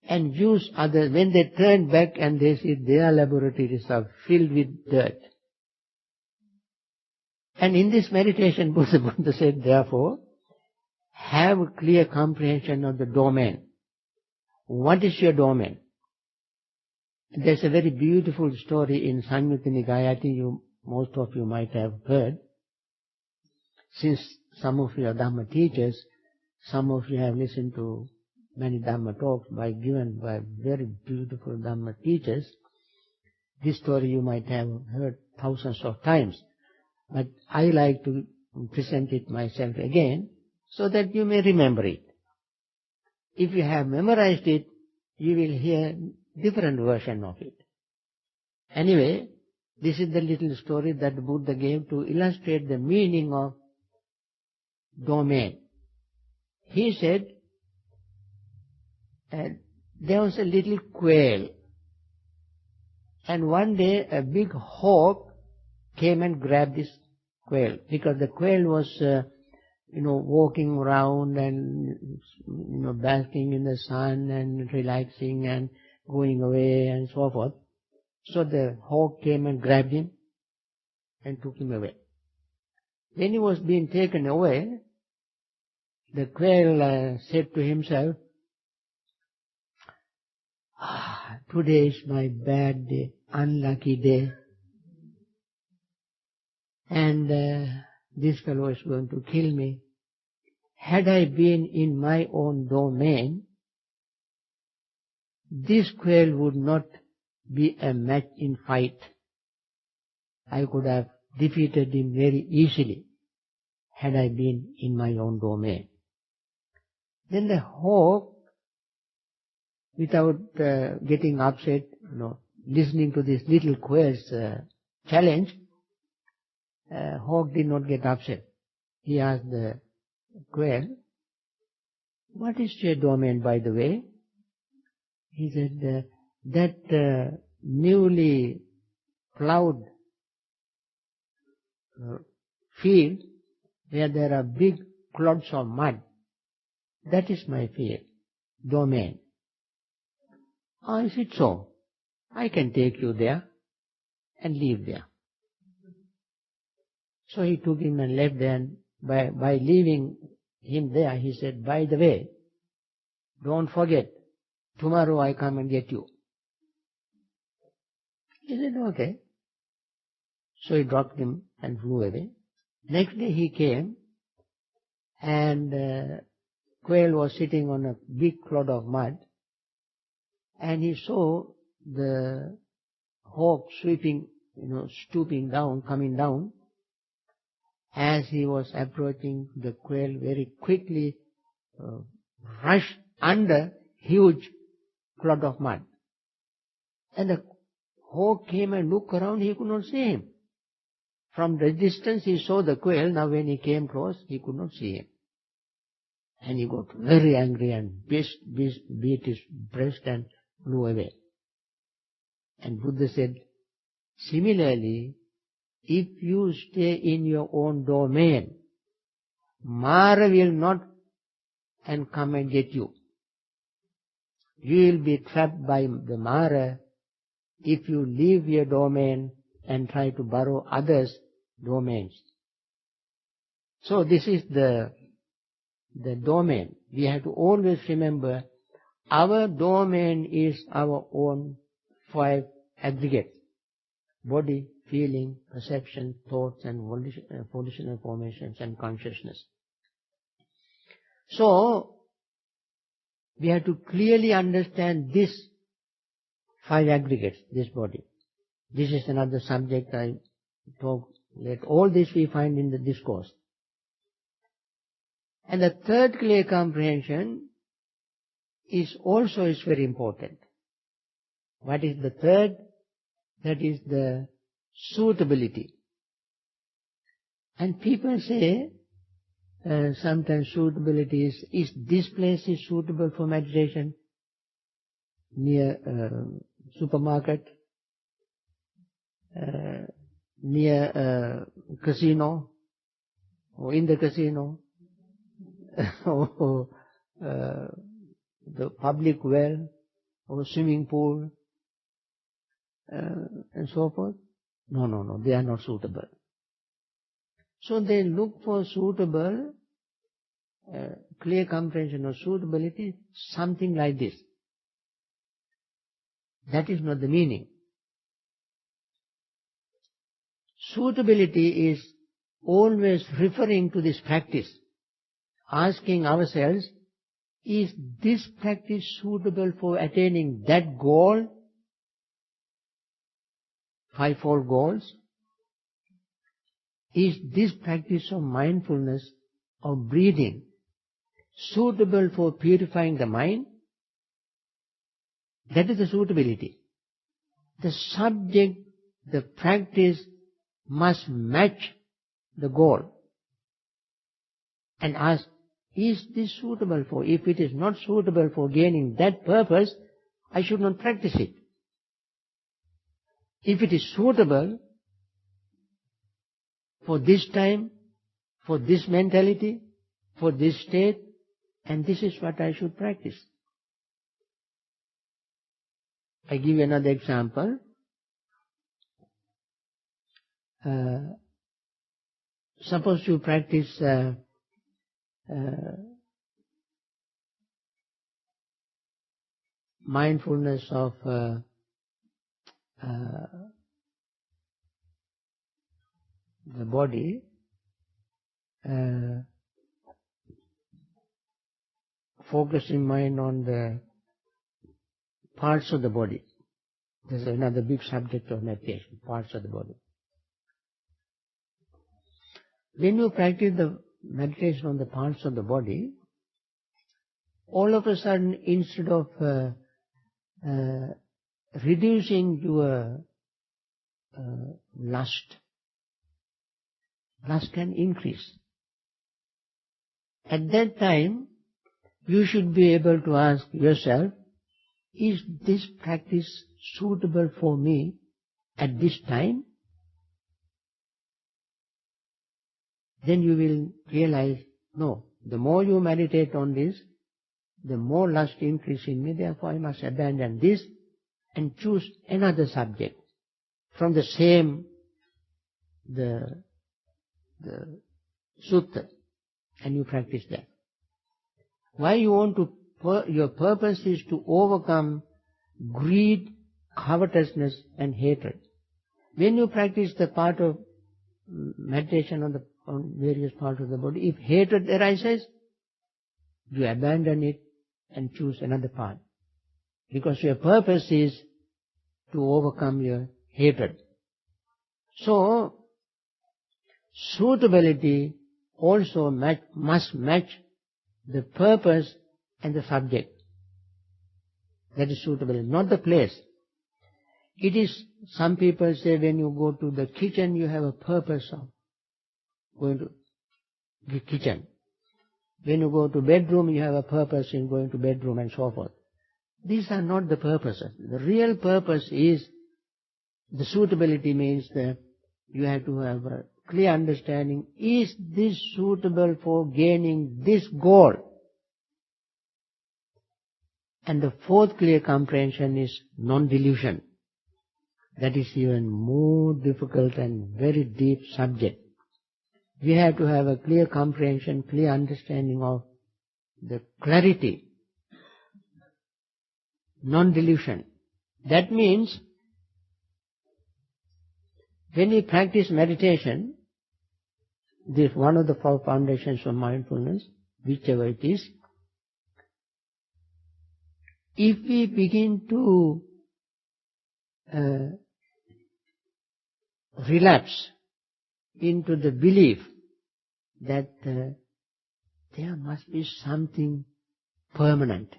and use others. When they turn back and they see their laboratories are filled with dirt. And in this meditation, Buddha said, therefore, have a clear comprehension of the domain. What is your domain? There's a very beautiful story in Samyutta Nikaya. I think most of you might have heard. Since some of you are Dhamma teachers, some of you have listened to many Dhamma talks given by very beautiful Dhamma teachers. This story you might have heard thousands of times. But I like to present it myself again so that you may remember it. If you have memorized it, you will hear different version of it. Anyway, this is the little story that the Buddha gave to illustrate the meaning of domain. He said, there was a little quail, and one day a big hawk came and grabbed this quail, because the quail was walking around and basking in the sun and relaxing and going away and so forth. So the hawk came and grabbed him and took him away. When he was being taken away, the quail said to himself, today is my bad day, unlucky day, and this fellow is going to kill me. Had I been in my own domain, this quail would not be a match in fight. I could have defeated him very easily had I been in my own domain. Then the hawk, without getting upset, listening to this little quail's challenge, hawk did not get upset. He asked the quail, what is your domain, by the way? He said, that newly plowed field where there are big clods of mud, that is my field, domain. Is it so? I can take you there and leave there. So he took him and left there, and by leaving him there, he said, by the way, don't forget, tomorrow I come and get you. He said, okay. So he dropped him and flew away. Next day he came, and quail was sitting on a big clod of mud, and he saw the hawk sweeping, stooping down, coming down. As he was approaching, the quail very quickly rushed under huge clod of mud. And the hawk came and looked around, he could not see him. From the distance he saw the quail. Now when he came close, he could not see him. And he got very angry and beat his breast and flew away. And Buddha said, similarly, if you stay in your own domain, Mara will not and come and get you. You will be trapped by the Mara if you leave your domain and try to borrow others' domains. So this is the domain. We have to always remember our domain is our own 5 aggregates: body, feeling, perception, thoughts and volitional formations and consciousness. So we have to clearly understand this 5 aggregates, this body. This is another subject I talk later. All this we find in the discourse. And the third clear comprehension is very important. What is the third? That is the suitability. And people say, sometimes suitability is this place is suitable for meditation, near supermarket, near casino, or in the casino, or the public well, or swimming pool, and so forth. No, they are not suitable. So they look for suitable, clear comprehension of suitability, something like this. That is not the meaning. Suitability is always referring to this practice, asking ourselves, is this practice suitable for attaining that goal, 5-fold goals? Is this practice of mindfulness, of breathing, suitable for purifying the mind? That is the suitability. The subject, the practice must match the goal. And ask, is this suitable for? If it is not suitable for gaining that purpose, I should not practice it. If it is suitable for this time, for this mentality, for this state, and this is what I should practice. I give you another example. Suppose you practice mindfulness of the body, focusing mind on the parts of the body. This is another big subject of meditation, parts of the body. When you practice the meditation on the parts of the body, all of a sudden, instead of reducing your lust can increase. At that time, you should be able to ask yourself, is this practice suitable for me at this time? Then you will realize, no, the more you meditate on this, the more lust increases in me, therefore I must abandon this and choose another subject from the same, the sutta, and you practice that. Why you want to, your purpose is to overcome greed, covetousness and hatred. When you practice the part of meditation on various parts of the body, if hatred arises, you abandon it and choose another path. Because your purpose is to overcome your hatred. So, suitability also must match the purpose and the subject. That is suitability, not the place. It is, some people say when you go to the kitchen you have a purpose of going to the kitchen. When you go to bedroom you have a purpose in going to bedroom and so forth. These are not the purposes. The real purpose is, the suitability means that you have to have a clear understanding, is this suitable for gaining this goal? And the fourth clear comprehension is non-delusion. That is even more difficult and very deep subject. We have to have a clear comprehension, clear understanding of the clarity, non-delusion. That means, when we practice meditation, this one of the four foundations of mindfulness, whichever it is, if we begin to relapse into the belief that there must be something permanent,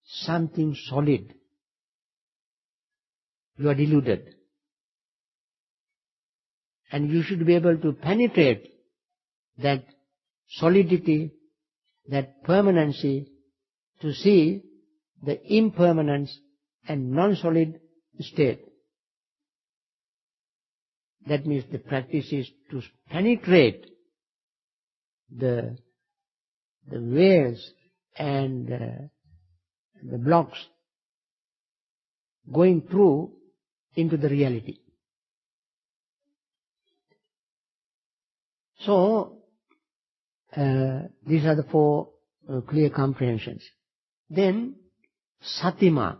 something solid, you are deluded. And you should be able to penetrate that solidity, that permanency, to see the impermanence and non-solid state. That means the practice is to penetrate the veils and the blocks, going through into the reality. So, these are the four clear comprehensions. Then, satima.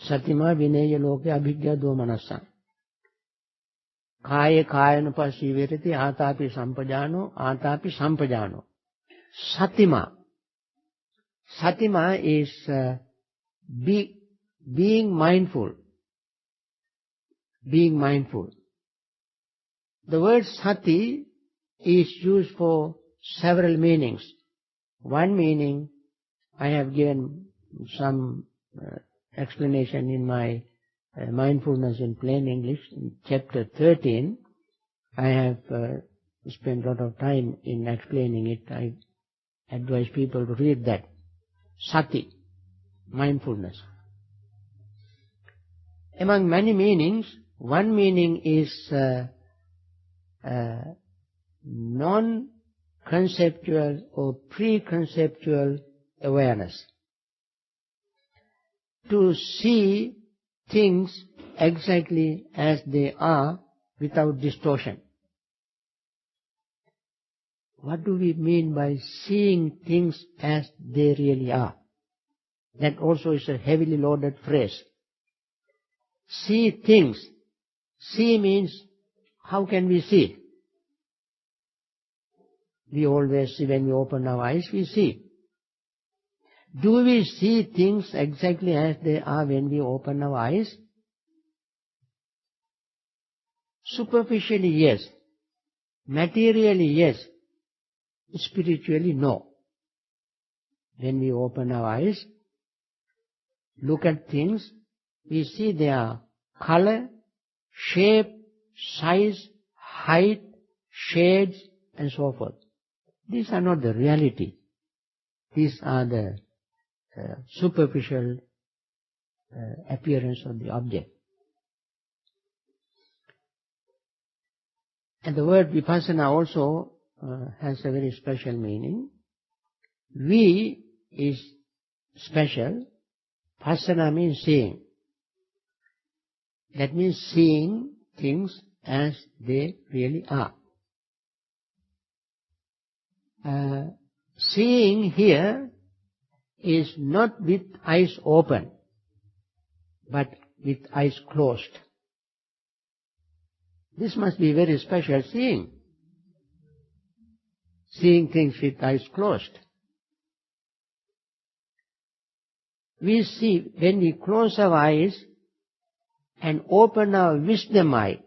Satima vinaya loke abhigya domanassa. Kaya kayanupassi virati atapi sampajano. Satima. Satima is being mindful. Being mindful. The word sati is used for several meanings. One meaning, I have given some explanation in my Mindfulness in Plain English, in chapter 13. I have spent a lot of time in explaining it. I advise people to read that. Sati, mindfulness. Among many meanings, one meaning is non-conceptual or pre-conceptual awareness. To see things exactly as they are without distortion. What do we mean by seeing things as they really are? That also is a heavily loaded phrase. See things. See means, how can we see? We always see when we open our eyes, we see. Do we see things exactly as they are when we open our eyes? Superficially, yes. Materially, yes. Spiritually, no. When we open our eyes, look at things, we see their color, shape, size, height, shades, and so forth. These are not the reality. These are the superficial appearance of the object. And the word vipassana also has a very special meaning. Vi is special. Passana means seeing. That means seeing things as they really are. Seeing here is not with eyes open, but with eyes closed. This must be very special seeing. Seeing things with eyes closed. We see, when we close our eyes and open our wisdom eye,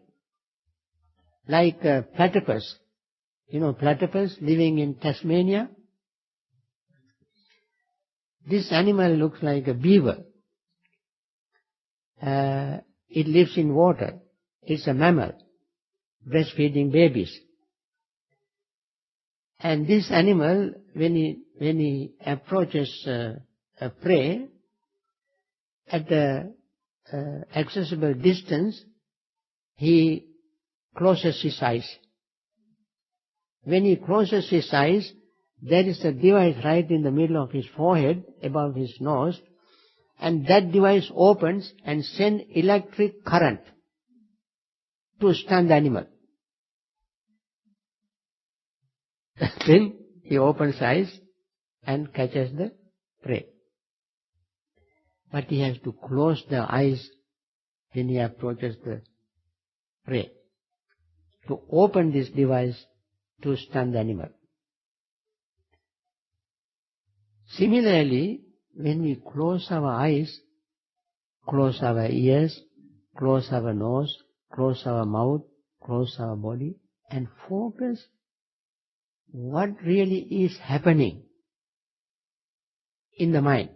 like a platypus. You know platypus living in Tasmania? This animal looks like a beaver. it lives in water. It's a mammal, breastfeeding babies. And this animal, when he approaches a prey at a accessible distance, he closes his eyes. When he closes his eyes, there is a device right in the middle of his forehead, above his nose, and that device opens and sends electric current to stun the animal. Then he opens eyes and catches the prey. But he has to close the eyes when he approaches the prey, to open this device to stun the animal. Similarly, when we close our eyes, close our ears, close our nose, close our mouth, close our body, and focus what really is happening in the mind.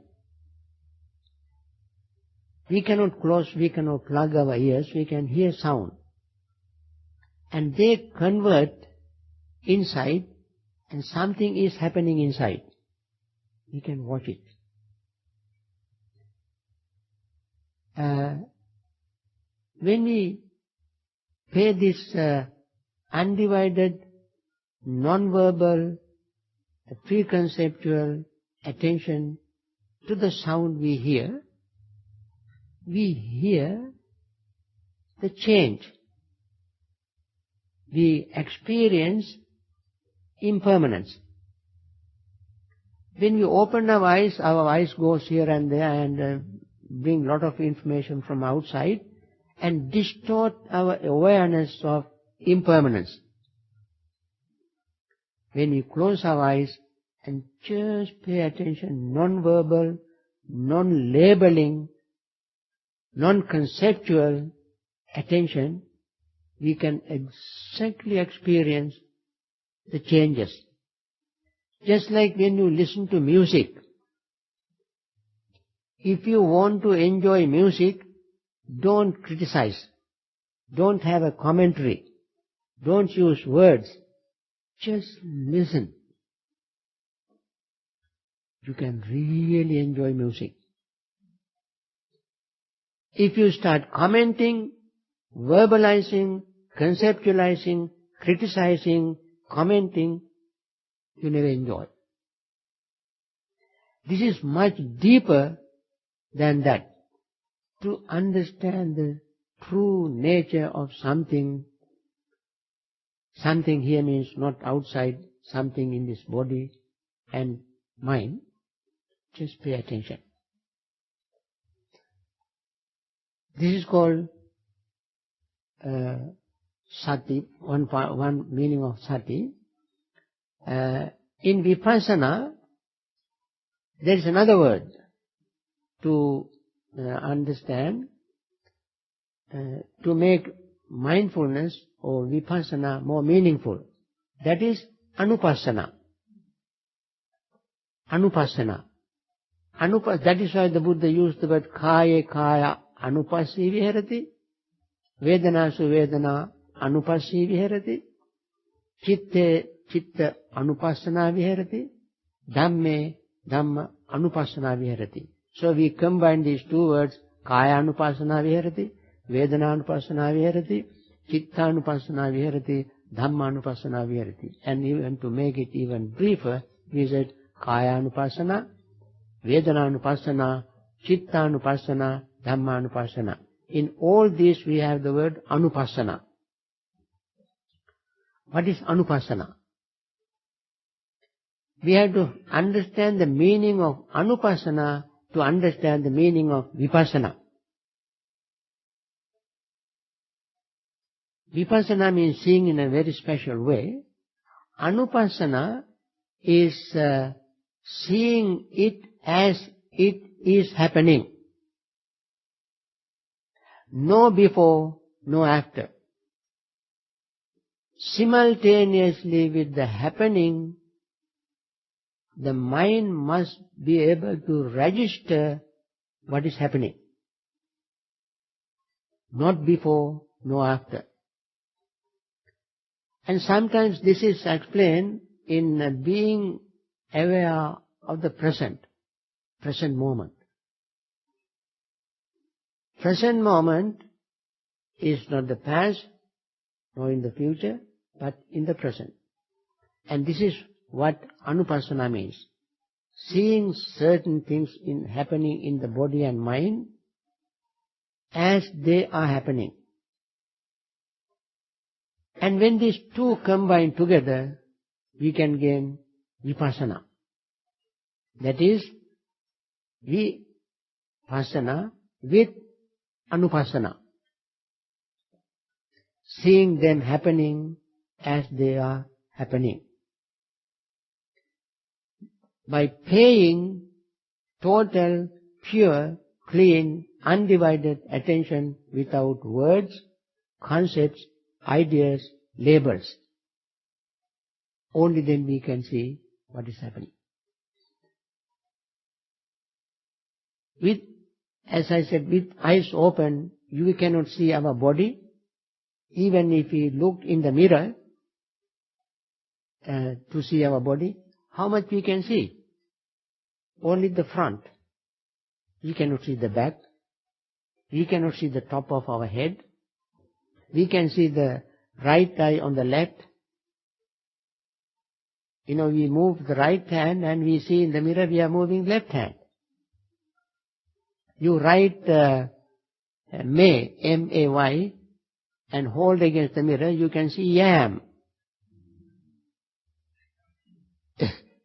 We cannot plug our ears, we can hear sound. And they convert inside, and something is happening inside. We can watch it. When we pay this undivided, non-verbal, preconceptual attention to the sound we hear the change. We experience impermanence. When we open our eyes goes here and there and bring a lot of information from outside and distort our awareness of impermanence. When we close our eyes and just pay attention, non-verbal, non-labeling, non-conceptual attention, we can exactly experience the changes. Just like when you listen to music. If you want to enjoy music, don't criticize. Don't have a commentary. Don't use words. Just listen. You can really enjoy music. If you start commenting, verbalizing, conceptualizing, criticizing, commenting, you never enjoy. This is much deeper than that. To understand the true nature of something here means not outside, something in this body and mind, just pay attention. This is called sati, one meaning of sati. In vipassana, there is another word to understand, to make mindfulness or vipassana more meaningful. That is anupassana. Anupassana. That is why the Buddha used the word kaya anupassi viharati, vedanasu vedana anupassi viharati, chitta anupassana viharati, dhamme dhamma anupassana viharati. So we combine these two words, kaya anupassana viharati, vedana anupassana viharati, chitta anupassana viharati, dhamma anupassana viharati. And even to make it even briefer, we said kaya anupassana, vedana anupassana, chitta anupassana, dhamma anupassana. In all these we have the word anupassana. What is anupassana? We have to understand the meaning of anupassana to understand the meaning of vipassana. Vipassana means seeing in a very special way. Anupassana is seeing it as it is happening. No before, no after. Simultaneously with the happening, the mind must be able to register what is happening. not before nor after. And sometimes this is explained in being aware of the present moment. Present moment is not the past nor in the future, but in the present. And this is what anupassana means. Seeing certain things happening in the body and mind as they are happening. And when these two combine together, we can gain vipassana. That is, vipassana with anupassana. Seeing them happening as they are happening. By paying total, pure, clean, undivided attention without words, concepts, ideas, labels. Only then we can see what is happening. With, as I said, with eyes open, you cannot see our body. Even if we look in the mirror to see our body, how much we can see? Only the front. We cannot see the back. We cannot see the top of our head. We can see the right eye on the left. We move the right hand and we see in the mirror we are moving left hand. You write May, M-A-Y, and hold against the mirror, you can see yam.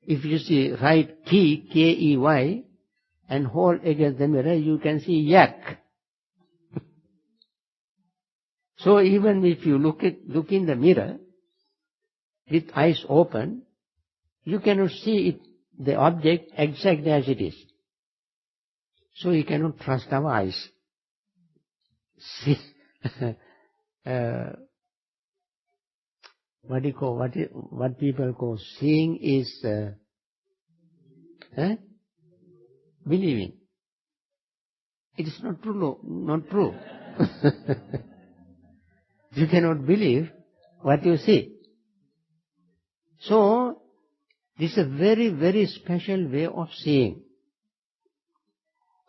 If you write key, K-E-Y, and hold against the mirror, you can see yak. So even if you look in the mirror with eyes open, you cannot see the object exactly as it is. So you cannot trust our eyes. See, what people call seeing is believing. It is not true. Not true. You cannot believe what you see. So this is a very, very special way of seeing.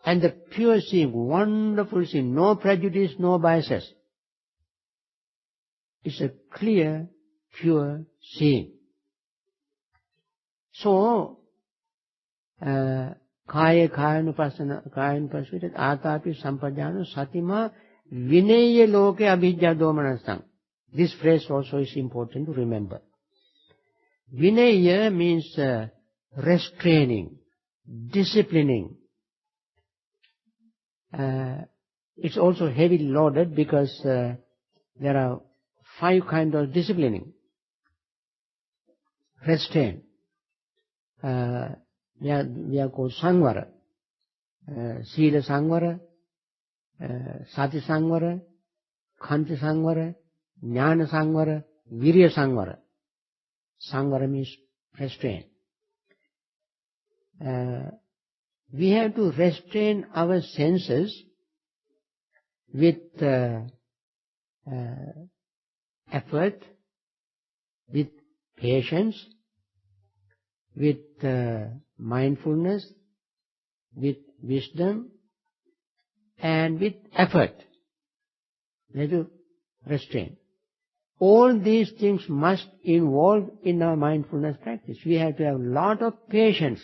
And the pure seeing, wonderful seeing, no prejudice, no biases. It's a clear, pure seeing. So, kaya kayanupassana atapi sampajano satima vinaya loke abhijja domanasang. This phrase also is important to remember. Vinaya means restraining, disciplining. It's also heavily loaded because there are 5 kinds of disciplining. Restraint. We are called sangvara. Sila sangvara, sati sangvara, khanti sangvara, jnana sangvara, virya sangvara. Sangvara means restraint. We have to restrain our senses with effort, with patience, with mindfulness, with wisdom, and with effort. We have to restrain. All these things must involve in our mindfulness practice. We have to have a lot of patience.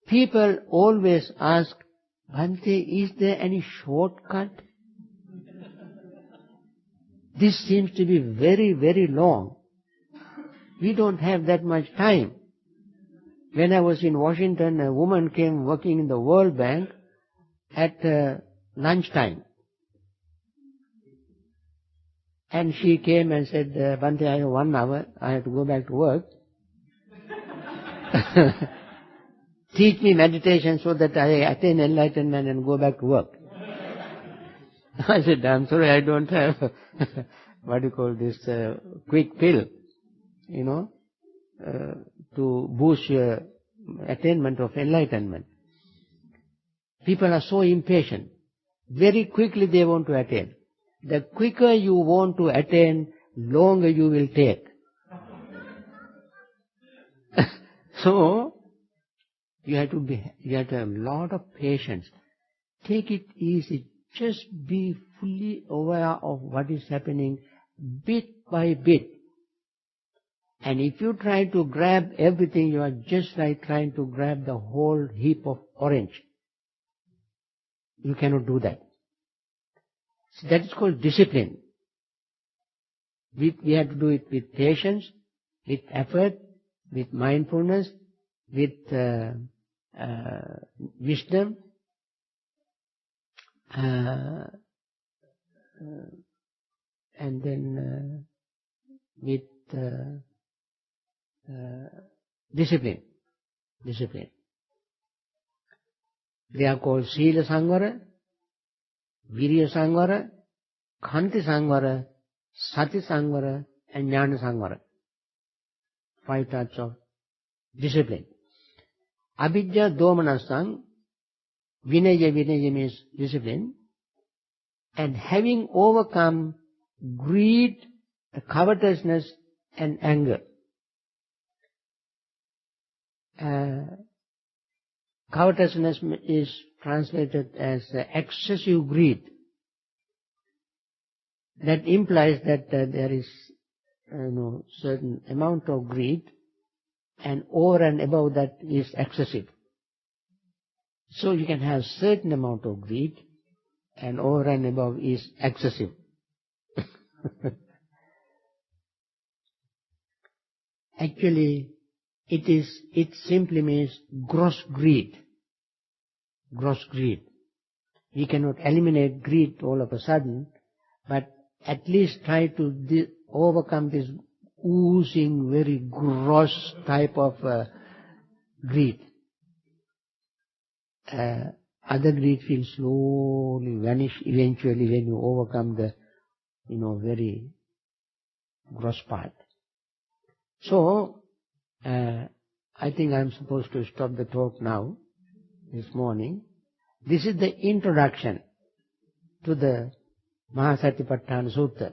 People always ask, Bhante, is there any shortcut? This seems to be very, very long. We don't have that much time. When I was in Washington, a woman came working in the World Bank at lunchtime. And she came and said, Bhante, I have 1 hour, I have to go back to work. Teach me meditation so that I attain enlightenment and go back to work. I said, I'm sorry, I don't have, quick pill, to boost your attainment of enlightenment. People are so impatient. very quickly they want to attain. The quicker you want to attain, longer you will take. So, you have to have a lot of patience. Take it easy. Just be fully aware of what is happening bit by bit. And if you try to grab everything, you are just like trying to grab the whole heap of orange. You cannot do that. So that is called discipline. We have to do it with patience, with effort, with mindfulness, with wisdom, and then with discipline. They are called Sila Sangvara, Virya Sangvara, Khanti Sangvara, Sati Sangvara, and Jnana Sangvara. 5 types of discipline. Abhijja Domanasang, Vinaya means discipline, and having overcome greed, covetousness, and anger. Covetousness is translated as excessive greed. That implies that there is certain amount of greed, and over and above that is excessive. So you can have certain amount of greed, and over and above is excessive. Actually, it simply means gross greed. Gross greed. We cannot eliminate greed all of a sudden, but at least try to overcome this oozing, very gross type of greed. Other greed will slowly vanish eventually when you overcome the, very gross part. So, I think I'm supposed to stop the talk now, this morning. This is the introduction to the Mahasatipatthana Sutta.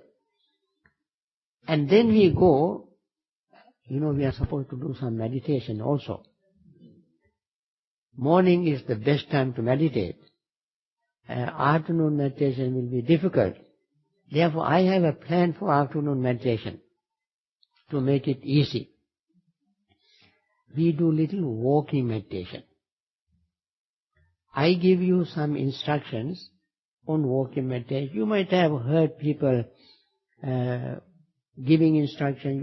And then we go, we are supposed to do some meditation also. Morning is the best time to meditate. Afternoon meditation will be difficult. Therefore, I have a plan for afternoon meditation to make it easy. We do little walking meditation. I give you some instructions on walking meditation. You might have heard people giving instructions.